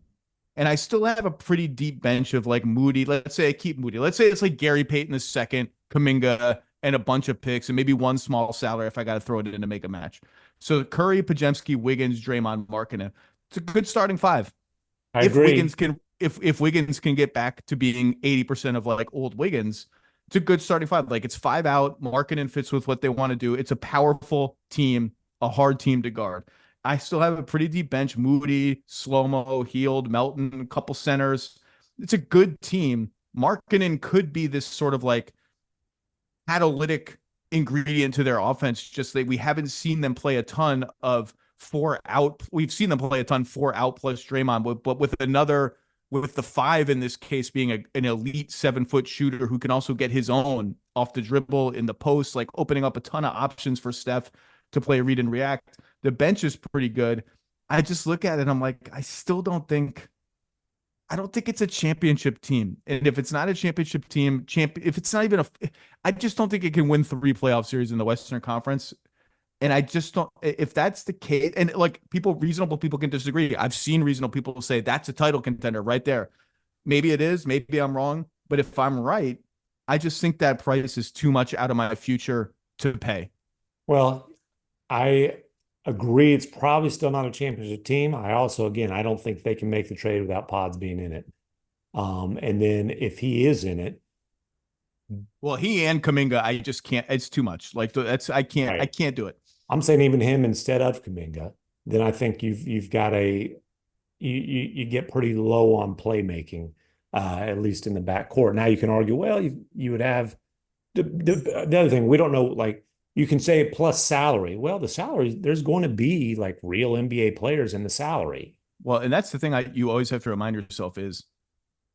And I still have a pretty deep bench of like Moody. Let's say I keep Moody. Let's say it's like Gary Payton II, Kuminga, and a bunch of picks and maybe one small salary if I got to throw it in to make a match. So Curry, Podziemski, Wiggins, Draymond, Markkanen. It's a good starting 5. I agree. If Wiggins can get back to being 80% of like old Wiggins, it's a good starting 5. Like it's 5 out. Markkanen fits with what they want to do. It's a powerful team, a hard team to guard. I still have a pretty deep bench. Moody, Slow-Mo, Heald, Melton, a couple centers. It's a good team. Markkanen could be this sort of like catalytic ingredient to their offense. Just that we haven't seen them play a ton of 4 out. We've seen them play a ton 4 out plus Draymond, but with the 5 in this case being an elite 7-foot shooter who can also get his own off the dribble in the post, like opening up a ton of options for Steph to play read and react. The bench is pretty good. I just look at it. I'm like, I don't think it's a championship team. And if it's not a championship team, if it's not even I just don't think it can win 3 playoff series in the Western Conference. And I just don't, if that's the case, and like reasonable people can disagree. I've seen reasonable people say that's a title contender right there. Maybe it is, maybe I'm wrong. But if I'm right, I just think that price is too much out of my future to pay. Well, I agree. It's probably still not a championship team. I also, again, I don't think they can make the trade without Pods being in it. And then if he is in it, well, he and Kuminga, I just can't. It's too much. Like I can't do it. I'm saying even him instead of Kuminga. Then I think you've got you get pretty low on playmaking, at least in the backcourt. Now you can argue, well, you would have the other thing. We don't know, like, you can say plus salary. Well, the salary, there's going to be like real NBA players in the salary. Well, and that's the thing you always have to remind yourself is,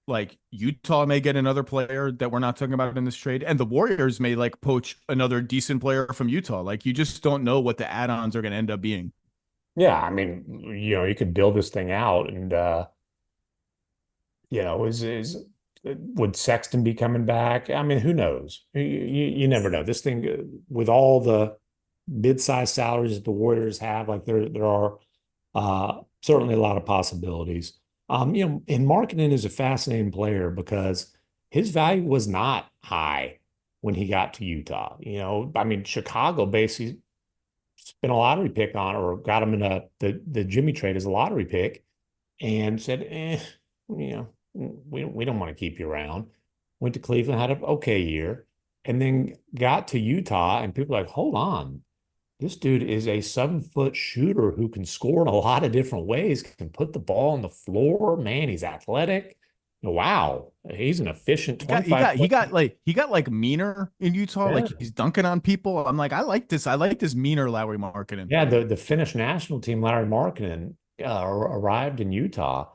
like, Utah may get another player that we're not talking about in this trade, and the Warriors may like poach another decent player from Utah. Like, you just don't know what the add-ons are going to end up being. Yeah, I mean, you could build this thing out, and would Sexton be coming back? I mean, who knows? You never know. This thing, with all the mid-sized salaries that the Warriors have, like there are certainly a lot of possibilities. And Markkanen is a fascinating player because his value was not high when he got to Utah. I mean, Chicago basically spent a lottery pick on, or got him in the Jimmy trade as a lottery pick, and said, we don't want to keep you around. Went to Cleveland, had an okay year, and then got to Utah, and people are like, hold on. This dude is a 7-foot shooter who can score in a lot of different ways, can put the ball on the floor. Man, he's athletic. Wow. He's an efficient 25. He got like meaner in Utah. Yeah. Like, he's dunking on people. I'm like, I like this meaner Lauri Markkanen. Yeah, the Finnish national team, Lauri Markkanen, arrived in Utah.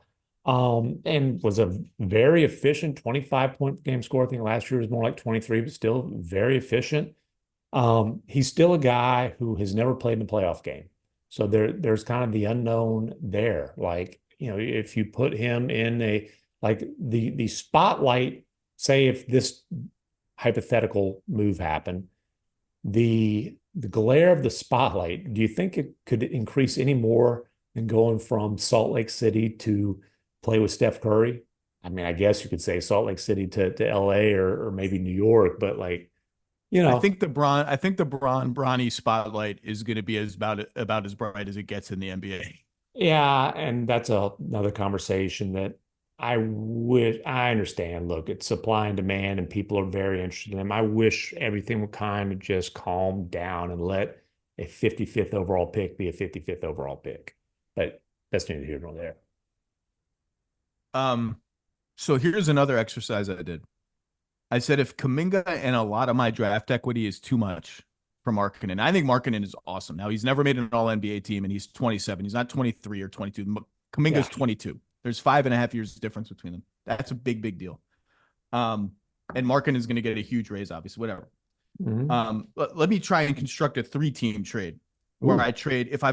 And was a very efficient 25-point game scorer. I think last year was more like 23, but still very efficient. He's still a guy who has never played in a playoff game. So there's kind of the unknown there. Like, if you put him in the spotlight, say if this hypothetical move happened, the the glare of the spotlight, do you think it could increase any more than going from Salt Lake City to play with Steph Curry? I mean, I guess you could say Salt Lake City to LA or maybe New York, but like, I think the Bronny spotlight is going to be about as bright as it gets in the NBA. yeah, and that's another conversation that I understand. Look, it's supply and demand, and people are very interested in him. I wish everything would kind of just calm down and let a 55th overall pick be a 55th overall pick. But that's neither here nor there. So here's another exercise I did. I said if Kuminga and a lot of my draft equity is too much for Markkanen, I think Markkanen is awesome. Now he's never made an All-NBA team, and he's 27. He's not 23 or 22. Kuminga's 22. There's 5.5 years difference between them. That's a big, big deal. And Markkanen is going to get a huge raise, obviously. Whatever. Mm-hmm. Let me try and construct a 3-team trade where I trade if I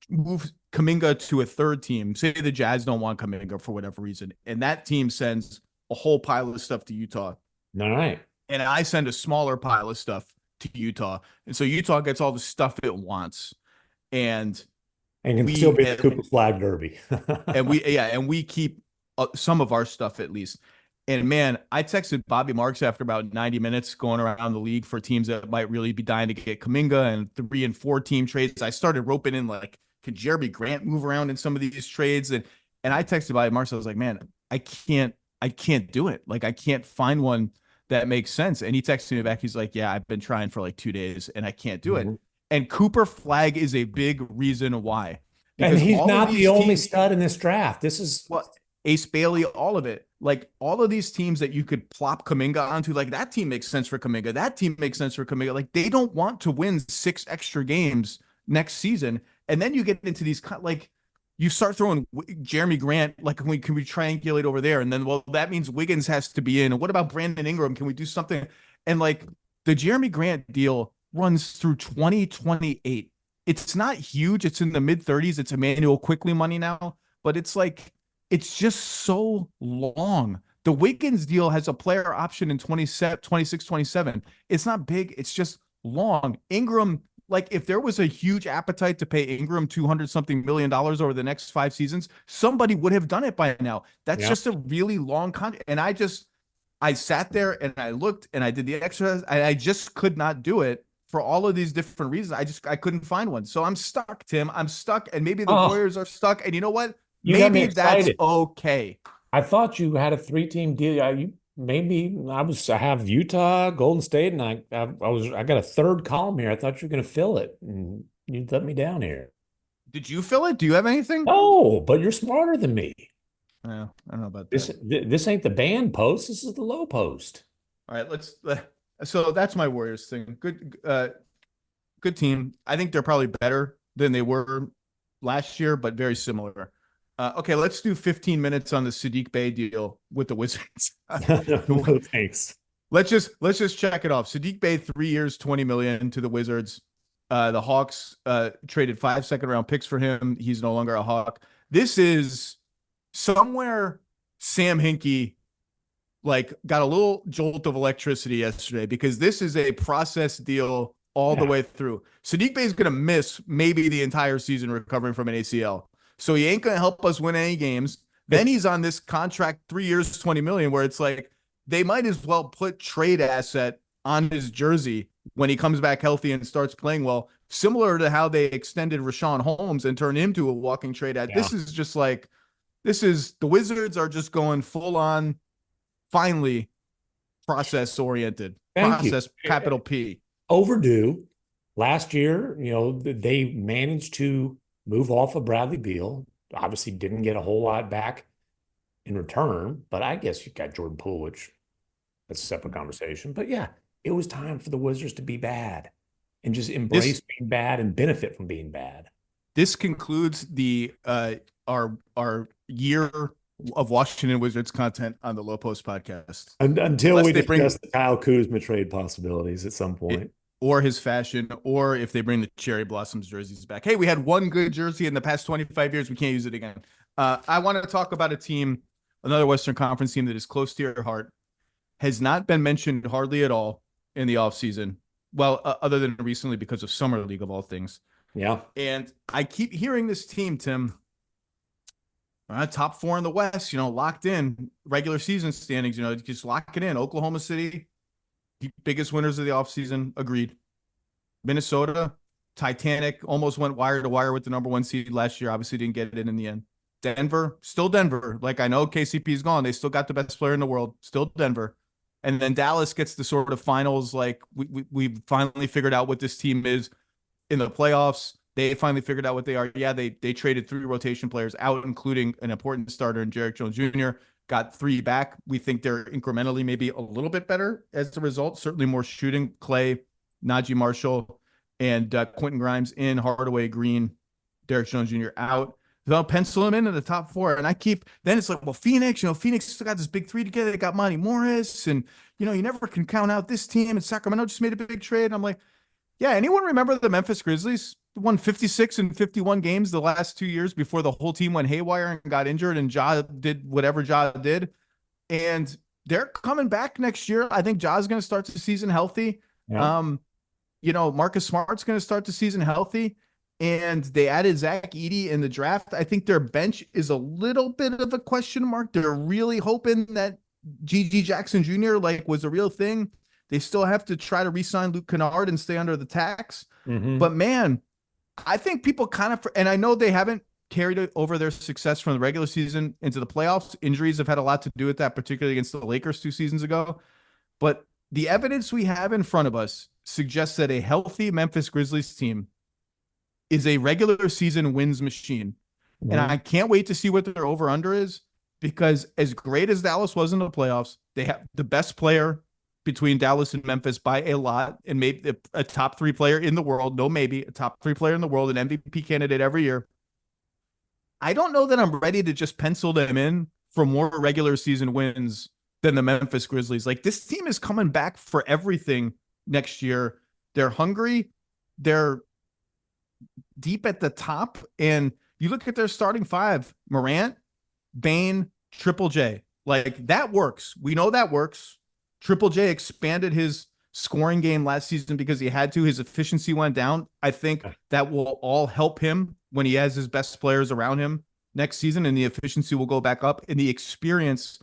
move Kuminga to a 3rd team. Say the Jazz don't want Kuminga for whatever reason, and that team sends a whole pile of stuff to Utah. All right. And I send a smaller pile of stuff to Utah. And so Utah gets all the stuff it wants. And can still be the Cooper Flag Derby. and we keep some of our stuff at least. And man, I texted Bobby Marks after about 90 minutes going around the league for teams that might really be dying to get Kuminga and 3 and 4 team trades. I started roping in like, could Jeremy Grant move around in some of these trades? And I texted Bobby Marks. I was like, man, I can't do it. Like I can't find one that makes sense. And he texted me back. He's like, yeah, I've been trying for like 2 days and I can't do it. And Cooper Flag is a big reason why. Because and he's not the only stud in this draft. This is Ace Bailey, all of it. Like all of these teams that you could plop Kuminga onto, like that team makes sense for Kuminga. That team makes sense for Kuminga. Like they don't want to win 6 extra games next season. And then you get into these like you start throwing Jeremy Grant, like can we triangulate over there? And then, well, that means Wiggins has to be in. And what about Brandon Ingram? Can we do something? And like the Jeremy Grant deal runs through 2028. It's not huge. It's in the mid 30s. It's Emmanuel Quickly money now, but it's like, it's just so long. The Wiggins deal has a player option in 26, 27. It's not big. It's just long. Ingram, like if there was a huge appetite to pay Ingram $200-something million over the next 5 seasons, somebody would have done it by now. That's just a really long contract. And I sat there and I looked and I did the exercise. I just could not do it for all of these different reasons. I couldn't find one. So I'm stuck, Tim. I'm stuck. And maybe the Warriors are stuck. And you know what? Maybe that's okay. I thought you had a 3-team deal. I have Utah, Golden State, and I got a 3rd column here. I thought you were going to fill it, and you let me down here. Did you fill it? Do you have anything? No, but you're smarter than me. I don't know about that. This ain't the band post. This is the Lowe Post. All right, so that's my Warriors thing. Good team. I think they're probably better than they were last year, but very similar. Okay, let's do 15 minutes on the Saddiq Bey deal with the Wizards. No, thanks. Let's just check it off. Saddiq Bey, 3 years, $20 million to the Wizards. The Hawks traded 5 second-round picks for him. He's no longer a Hawk. This is somewhere Sam Hinkie like got a little jolt of electricity yesterday because this is a process deal all the way through. Saddiq Bey is going to miss maybe the entire season recovering from an ACL. So he ain't going to help us win any games. Then he's on this contract, 3 years, $20 million, where it's like they might as well put trade asset on his jersey when he comes back healthy and starts playing well, similar to how they extended Rashawn Holmes and turned him to a walking trade ad. This is just like, the Wizards are just going full on, finally process oriented, capital P. Overdue. Last year, they managed to move off of Bradley Beal. Obviously didn't get a whole lot back in return, but I guess you got Jordan Poole, which that's a separate conversation. But yeah, it was time for the Wizards to be bad and just embrace being bad and benefit from being bad. This concludes the our year of Washington Wizards content on the Lowe Post podcast. Until we discuss the Kyle Kuzma trade possibilities at some point. Or his fashion, or if they bring the Cherry Blossoms jerseys back. Hey, we had one good jersey in the past 25 years. We can't use it again. I want to talk about a team, another Western Conference team that is close to your heart, has not been mentioned hardly at all, in the offseason. Well, other than recently because of Summer League of all things. Yeah. And I keep hearing this team, Tim, top 4 in the West, locked in regular season standings, just lock it in. Oklahoma City, the biggest winners of the offseason, agreed. Minnesota, Titanic, almost went wire to wire with the number 1 seed last year. Obviously didn't get it in the end. Denver, still Denver. Like, I know KCP's gone. They still got the best player in the world. Still Denver. And then Dallas gets the sort of finals. Like, we finally figured out what this team is in the playoffs. They finally figured out what they are. Yeah, they traded 3 rotation players out, including an important starter in Derrick Jones Jr. Got 3 back. We think they're incrementally maybe a little bit better as a result. Certainly more shooting. Clay, Najee Marshall, and Quentin Grimes in, Hardaway, Green, Derrick Jones Jr. out. They'll pencil him into the top 4. And then it's like, well, Phoenix still got this big 3 together. They got Monty Morris. And, you never can count out this team. And Sacramento just made a big trade. And I'm like, yeah, anyone remember the Memphis Grizzlies? Won 56 and 51 games the last 2 years before the whole team went haywire and got injured and Ja did whatever Ja did. And they're coming back next year. I think Ja's going to start the season healthy. Yeah. Marcus Smart's going to start the season healthy. And they added Zach Edey in the draft. I think their bench is a little bit of a question mark. They're really hoping that G.G. Jackson Jr. was a real thing. They still have to try to re-sign Luke Kennard and stay under the tax. Mm-hmm. But man, I think people and I know they haven't carried over their success from the regular season into the playoffs. Injuries have had a lot to do with that, particularly against the Lakers 2 seasons ago. But the evidence we have in front of us suggests that a healthy Memphis Grizzlies team is a regular season wins machine. Mm-hmm. And I can't wait to see what their over-under is, because as great as Dallas was in the playoffs, they have the best player between Dallas and Memphis by a lot, and maybe a top 3 player in the world. No, maybe a top 3 player in the world, an MVP candidate every year. I don't know that I'm ready to just pencil them in for more regular season wins than the Memphis Grizzlies. Like, this team is coming back for everything next year. They're hungry. They're deep at the top. And you look at their starting 5, Morant, Bane, Triple J. Like, that works. We know that works. Triple J expanded his scoring game last season because he had to. His efficiency went down. I think that will all help him when he has his best players around him next season, and the efficiency will go back up, and the experience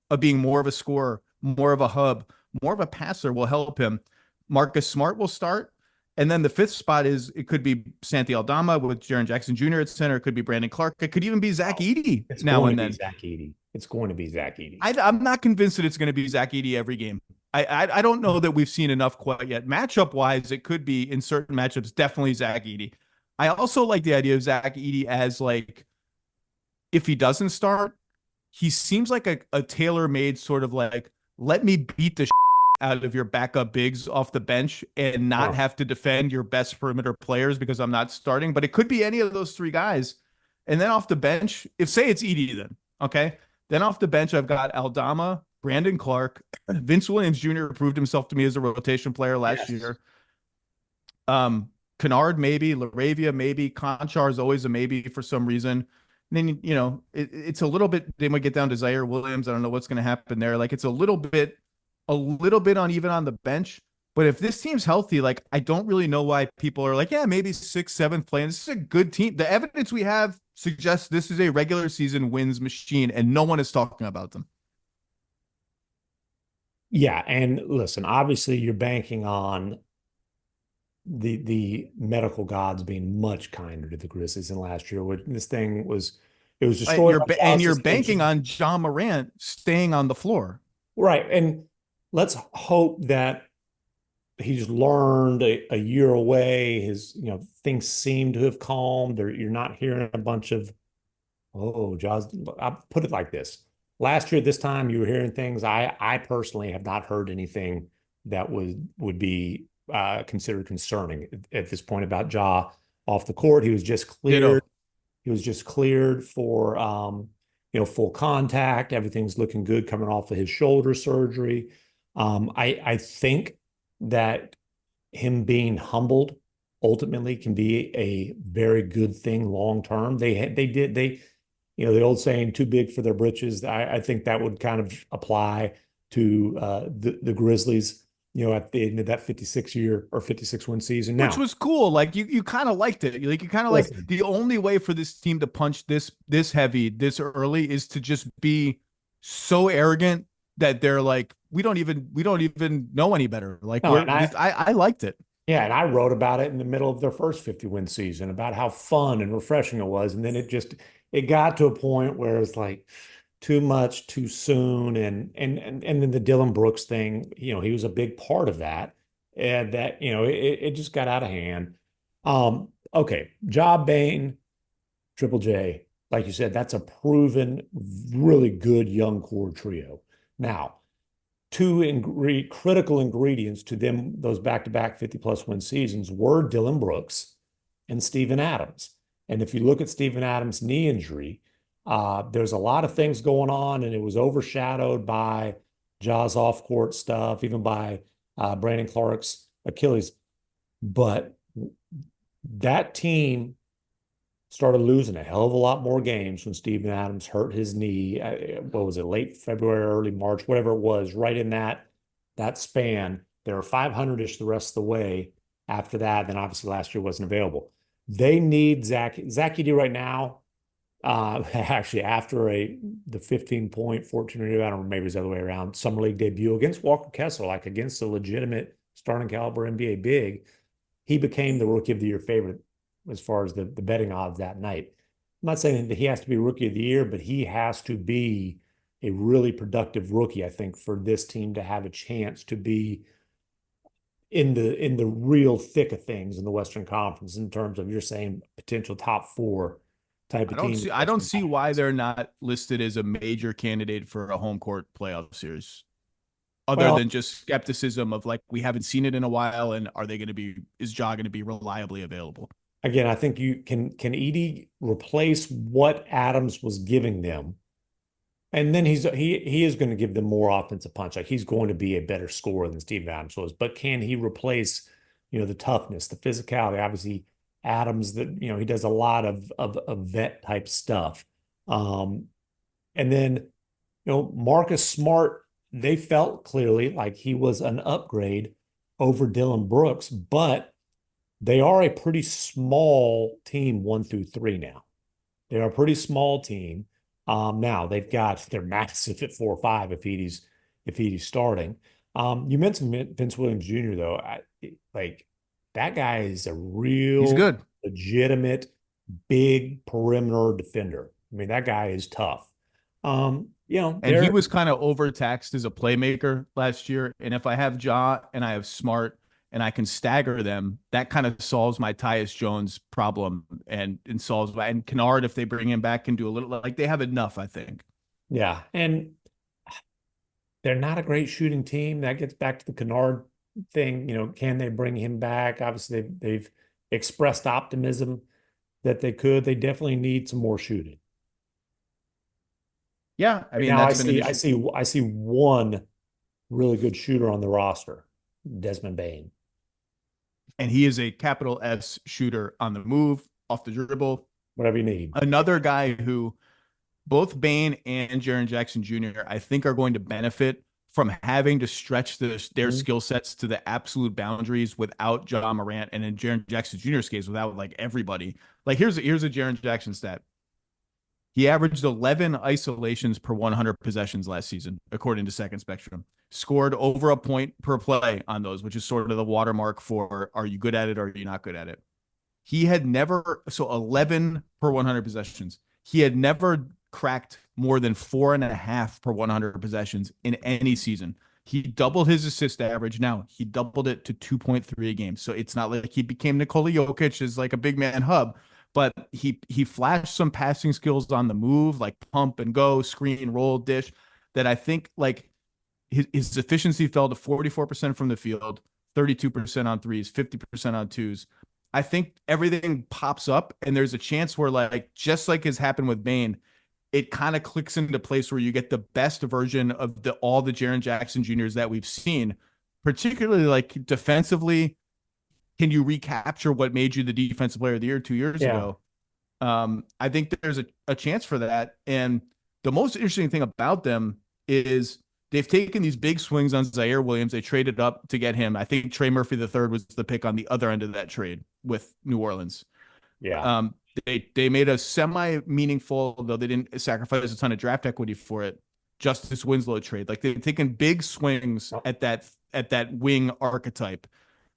of being more of a scorer, more of a hub, more of a passer will help him. Marcus Smart will start. And then the 5th spot it could be Santi Aldama with Jaren Jackson Jr. at center. It could be Brandon Clark. It could even be Zach Edey now and then. Zach Edey. It's going to be Zach Edey. I'm not convinced that it's going to be Zach Edey every game. I don't know that we've seen enough quite yet. Matchup wise, it could be in certain matchups, definitely Zach Edey. I also like the idea of Zach Edey as, like, if he doesn't start, he seems like a tailor-made sort of like, let me beat the out of your backup bigs off the bench and not have to defend your best perimeter players because I'm not starting. But it could be any of those 3 guys. And then off the bench, say it's Edey then, okay? Then off the bench, I've got Aldama, Brandon Clark, Vince Williams Jr. proved himself to me as a rotation player last year. Kennard, maybe. LaRavia, maybe. Conchar is always a maybe for some reason. And then, it's a little bit, they might get down to Zaire Williams. I don't know what's going to happen there. Like, it's a little bit uneven on the bench. But if this team's healthy, like, I don't really know why people are like, yeah, maybe 6th, 7th playing. This is a good team. The evidence we have suggests this is a regular season wins machine, and no one is talking about them. Yeah, and listen, obviously you're banking on the medical gods being much kinder to the Grizzlies than last year. This thing was destroyed. And you're banking on John Morant staying on the floor. Right. And let's hope that he's learned a year away. Things seem to have calmed. You're not hearing a bunch of, Jaws. I'll put it like this. Last year, this time, you were hearing things. I personally have not heard anything that would be considered concerning at this point about Ja off the court. He was just cleared. He was just cleared for full contact. Everything's looking good coming off of his shoulder surgery. I think that him being humbled ultimately can be a very good thing long term. The old saying, too big for their britches. I think that would kind of apply to the Grizzlies. at the end of that 56-year or 56-win season. Now, which was cool. Like you kind of liked it. Like you kind of like the only way for this team to punch this heavy this early is to just be so arrogant that they're like, we don't even know any better. Like I liked it. Yeah, and I wrote about it in the middle of their first 50-win season about how fun and refreshing it was, and then it got to a point where it was like too much too soon, and then the Dylan Brooks thing, he was a big part of that, and that it just got out of hand. Okay, Ja Bain, Triple J, like you said, that's a proven, really good young core trio. Now, two critical ingredients to them, those back-to-back 50-plus win seasons, were Dylan Brooks and Steven Adams. And if you look at Steven Adams' knee injury, there's a lot of things going on, and it was overshadowed by Ja's off-court stuff, even by Brandon Clark's Achilles. But that team started losing a hell of a lot more games when Steven Adams hurt his knee. What was it, late February, early March, whatever it was, right in that span. They were 500-ish the rest of the way after that. Then obviously last year wasn't available. They need Zach Edey right now. Actually, after the 15-point, 14 rebound, I don't know, maybe it's the other way around, summer league debut against Walker Kessler, like against a legitimate starting caliber NBA big, he became the rookie of the year favorite as far as the betting odds that night. I'm not saying that he has to be rookie of the year, but he has to be a really productive rookie, I think, for this team to have a chance to be in the real thick of things in the Western Conference in terms of, you're saying, potential top 4 type of team. I don't see why they're not listed as a major candidate for a home court playoff series, other than just skepticism of like, we haven't seen it in a while, and is Ja going to be reliably available? Again, I think you can Edey replace what Adams was giving them, and then he is going to give them more offensive punch. Like, he's going to be a better scorer than Steven Adams was. But can he replace, the toughness, the physicality? Obviously, Adams, he does a lot of vet type stuff. And then, Marcus Smart, they felt clearly like he was an upgrade over Dylan Brooks, but they are a pretty small team 1 through 3 now. They're a pretty small team. Now they're massive at 4 or 5 if Edey's starting. You mentioned Vince Williams Jr. though. That guy is a He's good, legitimate, big perimeter defender. I mean, that guy is tough. And he was kind of overtaxed as a playmaker last year. And if I have Ja and I have Smart and I can stagger them, that kind of solves my Tyus Jones problem and Kennard, if they bring him back, can do a little. Like, they have enough, I think. Yeah, and they're not a great shooting team. That gets back to the Kennard thing. Can they bring him back? Obviously, they've expressed optimism that they could. They definitely need some more shooting. Yeah, I mean, now I see one really good shooter on the roster, Desmond Bane. And he is a capital S shooter on the move, off the dribble. Whatever you need. Another guy who both Bane and Jaren Jackson Jr., I think, are going to benefit from having to stretch their skill sets to the absolute boundaries without Ja Morant, and in Jaren Jackson Jr.'s case, without like everybody. Like, here's a Jaren Jackson stat. He averaged 11 isolations per 100 possessions last season, according to Second Spectrum. Scored over a point per play on those, which is sort of the watermark for, are you good at it or are you not good at it? He had never, so 11 per 100 possessions. He had never cracked more than 4.5 per 100 possessions in any season. He doubled his assist average. Now he doubled it to 2.3 a game. So it's not like he became Nikola Jokic as like a big man hub, but he flashed some passing skills on the move, like pump and go, screen, roll, dish, that I think like his efficiency fell to 44% from the field, 32% on threes, 50% on twos. I think everything pops up, and there's a chance where, like, just like has happened with Bane, it kind of clicks into place where you get the best version of all the Jaren Jackson Juniors that we've seen, particularly like defensively. Can you recapture what made you the defensive player of the year 2 years ago? I think there's a chance for that. And the most interesting thing about them is they've taken these big swings on Zaire Williams. They traded up to get him. I think Trey Murphy III was the pick on the other end of that trade with New Orleans. Yeah. They made a semi-meaningful, though they didn't sacrifice a ton of draft equity for it, Justice Winslow trade. Like they've taken big swings at that wing archetype.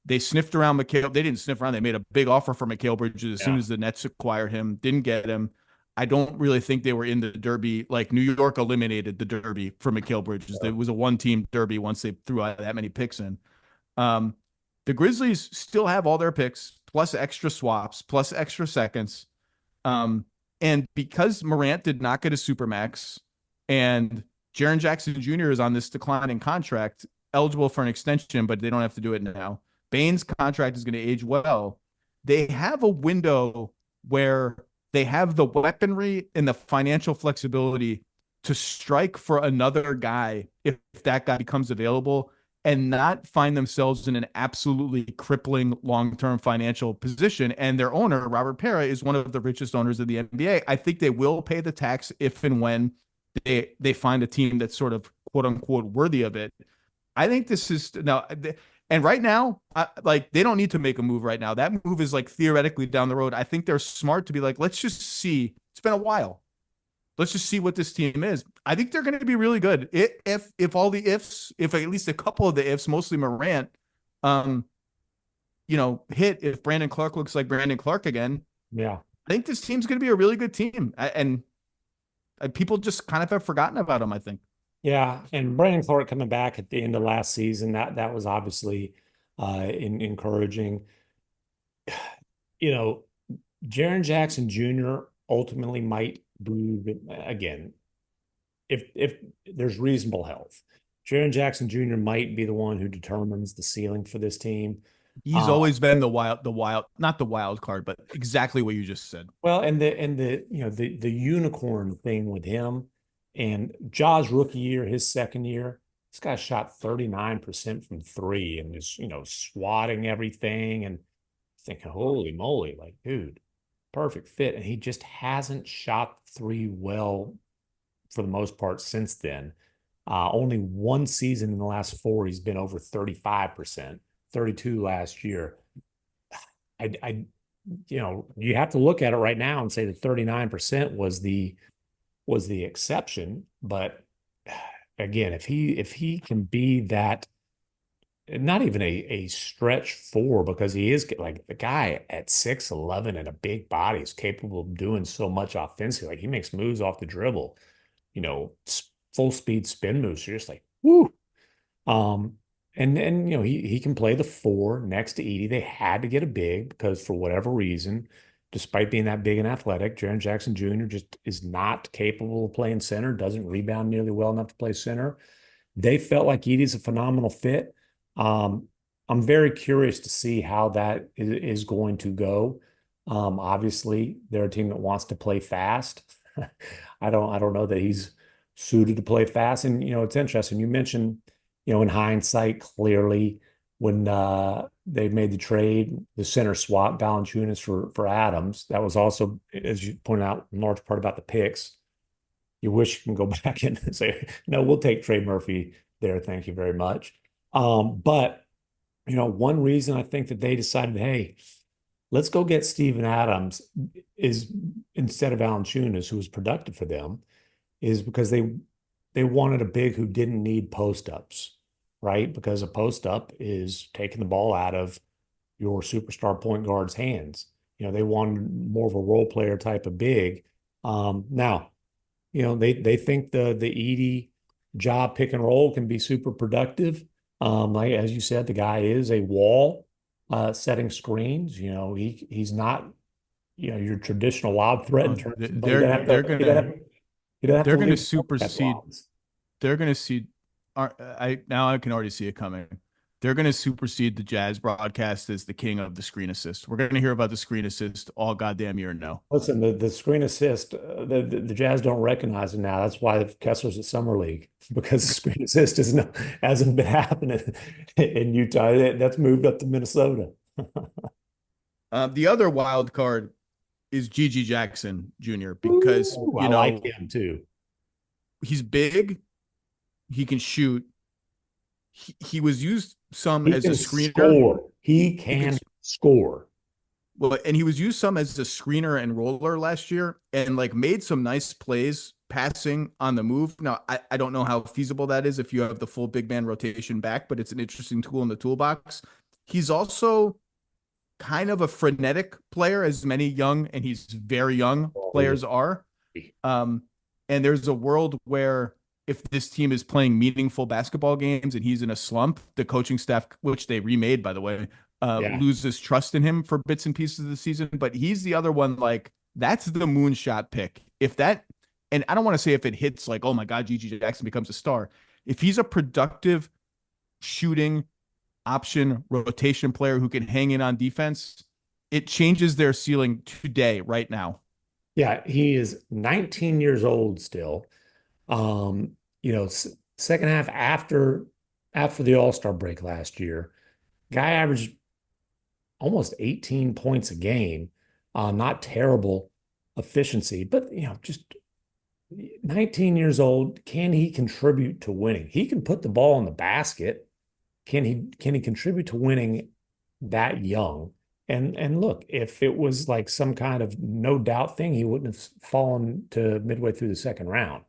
They sniffed around Mikal. They didn't sniff around. They made a big offer for Mikal Bridges as soon as the Nets acquired him. Didn't get him. I don't really think they were in the Derby. Like New York eliminated the Derby for Mikal Bridges. It was a one-team Derby once they threw out that many picks in. The Grizzlies still have all their picks, plus extra swaps, plus extra seconds. And because Morant did not get a supermax, and Jaren Jackson Jr. is on this declining contract, eligible for an extension, but they don't have to do it now. Bane's contract is going to age well. They have a window where they have the weaponry and the financial flexibility to strike for another guy if that guy becomes available and not find themselves in an absolutely crippling long-term financial position. And their owner, Robert Pera, is one of the richest owners of the NBA. I think they will pay the tax if and when they find a team that's sort of quote unquote worthy of it. I think this is now, and right now, like they don't need to make a move right now. That move is like theoretically down the road. I think they're smart to be like, let's just see. It's been a while. Let's just see what this team is. I think they're going to be really good. If all the ifs, if at least a couple of the ifs, mostly Morant, hit. If Brandon Clark looks like Brandon Clark again, yeah, I think this team's going to be a really good team. And people just kind of have forgotten about him, I think. Yeah, and Brandon Clark coming back at the end of last season, that was obviously encouraging. Jaren Jackson Jr. ultimately might be, again, if there's reasonable health, Jaren Jackson Jr. might be the one who determines the ceiling for this team. He's always been not the wild card, but exactly what you just said. Well, and the unicorn thing with him and Ja's rookie year, his second year, this guy shot 39% from three and is, swatting everything and thinking, holy moly, like, dude, perfect fit. And he just hasn't shot three well for the most part since then. Only one season in the last four, he's been over 35%, 32 last year. You have to look at it right now and say that 39% was the exception. But again, if he can be that, not even a stretch four, because he is like the guy at 6'11" and a big body is capable of doing so much offensively. Like he makes moves off the dribble, full speed spin moves. You're just like, woo. And he can play the four next to Edey. They had to get a big because for whatever reason, despite being that big and athletic, Jaren Jackson Jr. just is not capable of playing center, doesn't rebound nearly well enough to play center. They felt like Edey's a phenomenal fit. I'm very curious to see how that is going to go. Obviously, they're a team that wants to play fast. I don't know that he's suited to play fast. And, it's interesting. You mentioned, in hindsight, clearly when they made the trade, the center swap, Valanciunas for Adams, that was also, as you pointed out, in large part about the picks. You wish you can go back and say, no, we'll take Trey Murphy there. Thank you very much. But, one reason I think that they decided, hey, let's go get Steven Adams is instead of Valanciunas, who was productive for them, is because they wanted a big who didn't need post-ups, right? Because a post-up is taking the ball out of your superstar point guard's hands. They wanted more of a role player type of big. Now, they think the Edey job pick and roll can be super productive. Like as you said, the guy is a wall setting screens. He's not, your traditional lob threat in terms of they're going to supersede. They're going to see. I can already see it coming. They're going to supersede the Jazz broadcast as the king of the screen assist. We're going to hear about the screen assist all goddamn year now. Listen, the screen assist, the Jazz don't recognize it now. That's why Kessler's at Summer League, because the screen assist hasn't been happening in Utah. That's moved up to Minnesota. The other wild card is Gigi Jackson Jr. because I like him too. He's big. He can shoot. He was used some He as a can screener. score. He He can can score. Well, and he was used some as a screener and roller last year and like made some nice plays passing on the move. Now, I don't know how feasible that is if you have the full big man rotation back, but it's an interesting tool in the toolbox. He's also kind of a frenetic player, as many young, and he's very young players are. And there's a world where if this team is playing meaningful basketball games and he's in a slump, the coaching staff, which they remade, by the way, loses trust in him for bits and pieces of the season. But he's the other one, like, that's the moonshot pick. If that, and I don't want to say if it hits like, oh my God, GG Jackson becomes a star. If he's a productive shooting option rotation player who can hang in on defense, it changes their ceiling today, right now. Yeah, he is 19 years old still. Second half after the All-Star break last year, guy averaged almost 18 points a game. Not terrible efficiency, but just 19 years old. Can he contribute to winning? He can put the ball in the basket. Can he contribute to winning that young? And look, if it was like some kind of no doubt thing, he wouldn't have fallen to midway through the second round.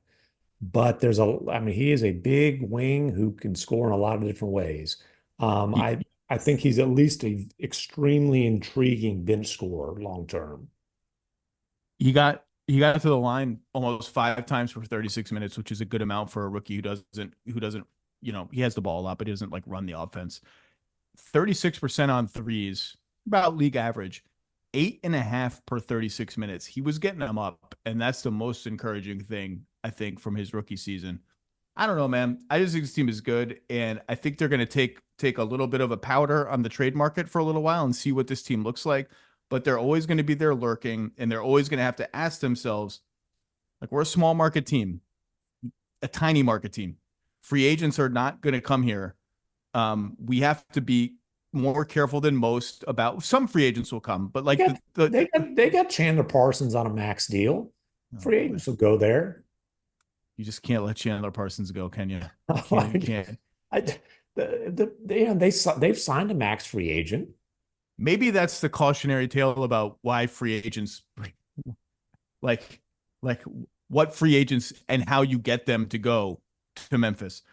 But he is a big wing who can score in a lot of different ways. I think he's at least a extremely intriguing bench scorer long term. He got to the line almost 5 times for 36 minutes, which is a good amount for a rookie who doesn't, he has the ball a lot, but he doesn't like run the offense. 36% on threes, about league average, 8.5 per 36 minutes. He was getting them up, and that's the most encouraging thing, I think, from his rookie season. I don't know, man. I just think this team is good, and I think they're going to take a little bit of a powder on the trade market for a little while and see what this team looks like. But they're always going to be there lurking, and they're always going to have to ask themselves, like, we're a small market team, a tiny market team. Free agents are not going to come here. We have to be more careful than most about some free agents will come, but like they got Chandler Parsons on a max deal. Free agents will go there. You just can't let Chandler Parsons go, can you? You can't. They've signed a max free agent. Maybe that's the cautionary tale about why free agents, like what free agents and how you get them to go to Memphis.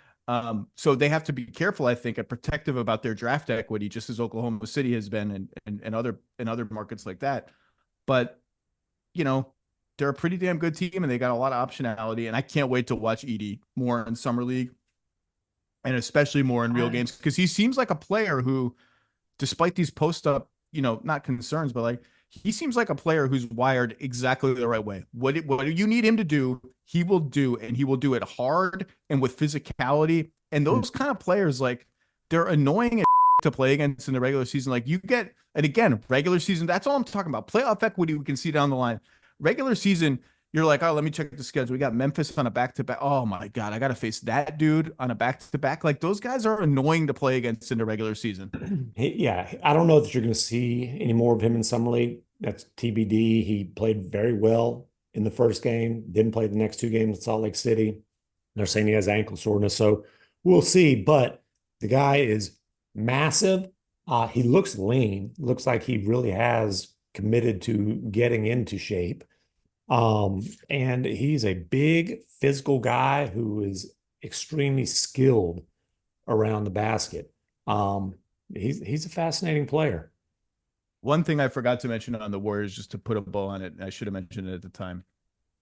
So they have to be careful, I think, and protective about their draft equity, just as Oklahoma City has been and other markets like that. But they're a pretty damn good team, and they got a lot of optionality. And I can't wait to watch Edey more in summer league, and especially more in real games, because he seems like a player who, despite these post up, not concerns, but like he seems like a player who's wired exactly the right way. What you need him to do, he will do, and he will do it hard and with physicality. And those kind of players, like, they're annoying to play against in the regular season. Like, you get, and again, regular season, that's all I'm talking about. Playoff equity, we can see down the line. Regular season, you're like, oh, let me check the schedule. We got Memphis on a back-to-back. Oh my God, I got to face that dude on a back-to-back. Like, those guys are annoying to play against in the regular season. Yeah, I don't know that you're going to see any more of him in summer league. That's TBD. He played very well in the first game, didn't play the next 2 games in Salt Lake City. They're saying he has ankle soreness, so we'll see. But the guy is massive. He looks lean. Looks like he really has committed to getting into shape. And he's a big physical guy who is extremely skilled around the basket. He's a fascinating player. One thing I forgot to mention on the Warriors, just to put a bow on it, and I should have mentioned it at the time.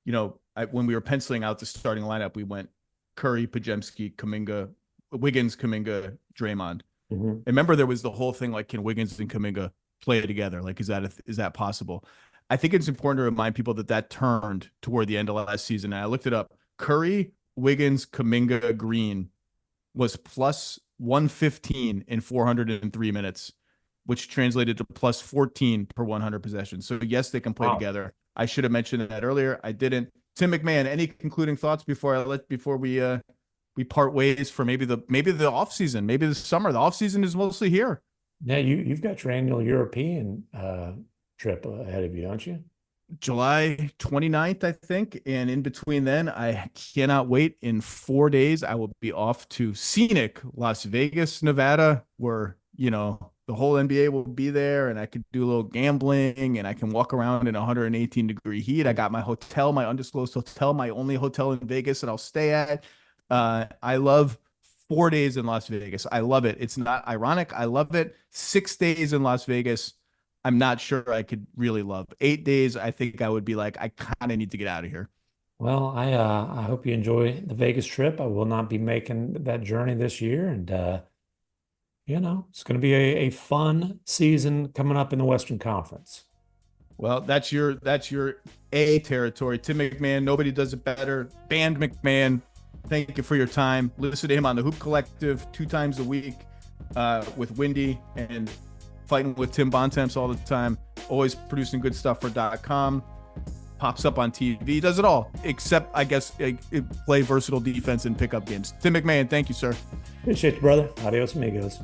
When we were penciling out the starting lineup, we went Curry, Podziemski, Kuminga, Wiggins, Kuminga, Draymond. Mm-hmm. And remember, there was the whole thing like, can Wiggins and Kuminga play together? Like, is that possible? I think it's important to remind people that turned toward the end of last season. And I looked it up. Curry, Wiggins, Kuminga, Green was plus 115 in 403 minutes, which translated to plus 14 per 100 possessions. So yes, they can play together. I should have mentioned that earlier. I didn't. Tim MacMahon, any concluding thoughts before we part ways for maybe the off season, maybe the summer? The off season is mostly here. Now you've got your annual European trip ahead of you, don't you? July 29th, I think. And in between then, I cannot wait. In 4 days, I will be off to scenic Las Vegas, Nevada, where, the whole NBA will be there and I could do a little gambling and I can walk around in 118-degree heat. I got my hotel, my undisclosed hotel, my only hotel in Vegas that I'll stay at. I love 4 days in Las Vegas. I love it. It's not ironic. I love it. 6 days in Las Vegas, I'm not sure I could really love. 8 days, I think I would be like, I kind of need to get out of here. Well, I hope you enjoy the Vegas trip. I will not be making that journey this year, and it's going to be a fun season coming up in the Western Conference. Well, that's your A territory. Tim MacMahon, nobody does it better. Band MacMahon, thank you for your time. Listen to him on the Hoop Collective 2 times a week with Wendy and fighting with Tim Bontemps all the time. Always producing good stuff for .com. Pops up on TV. Does it all, except, I guess, play versatile defense and pickup games. Tim MacMahon, thank you, sir. Appreciate you, brother. Adios, amigos.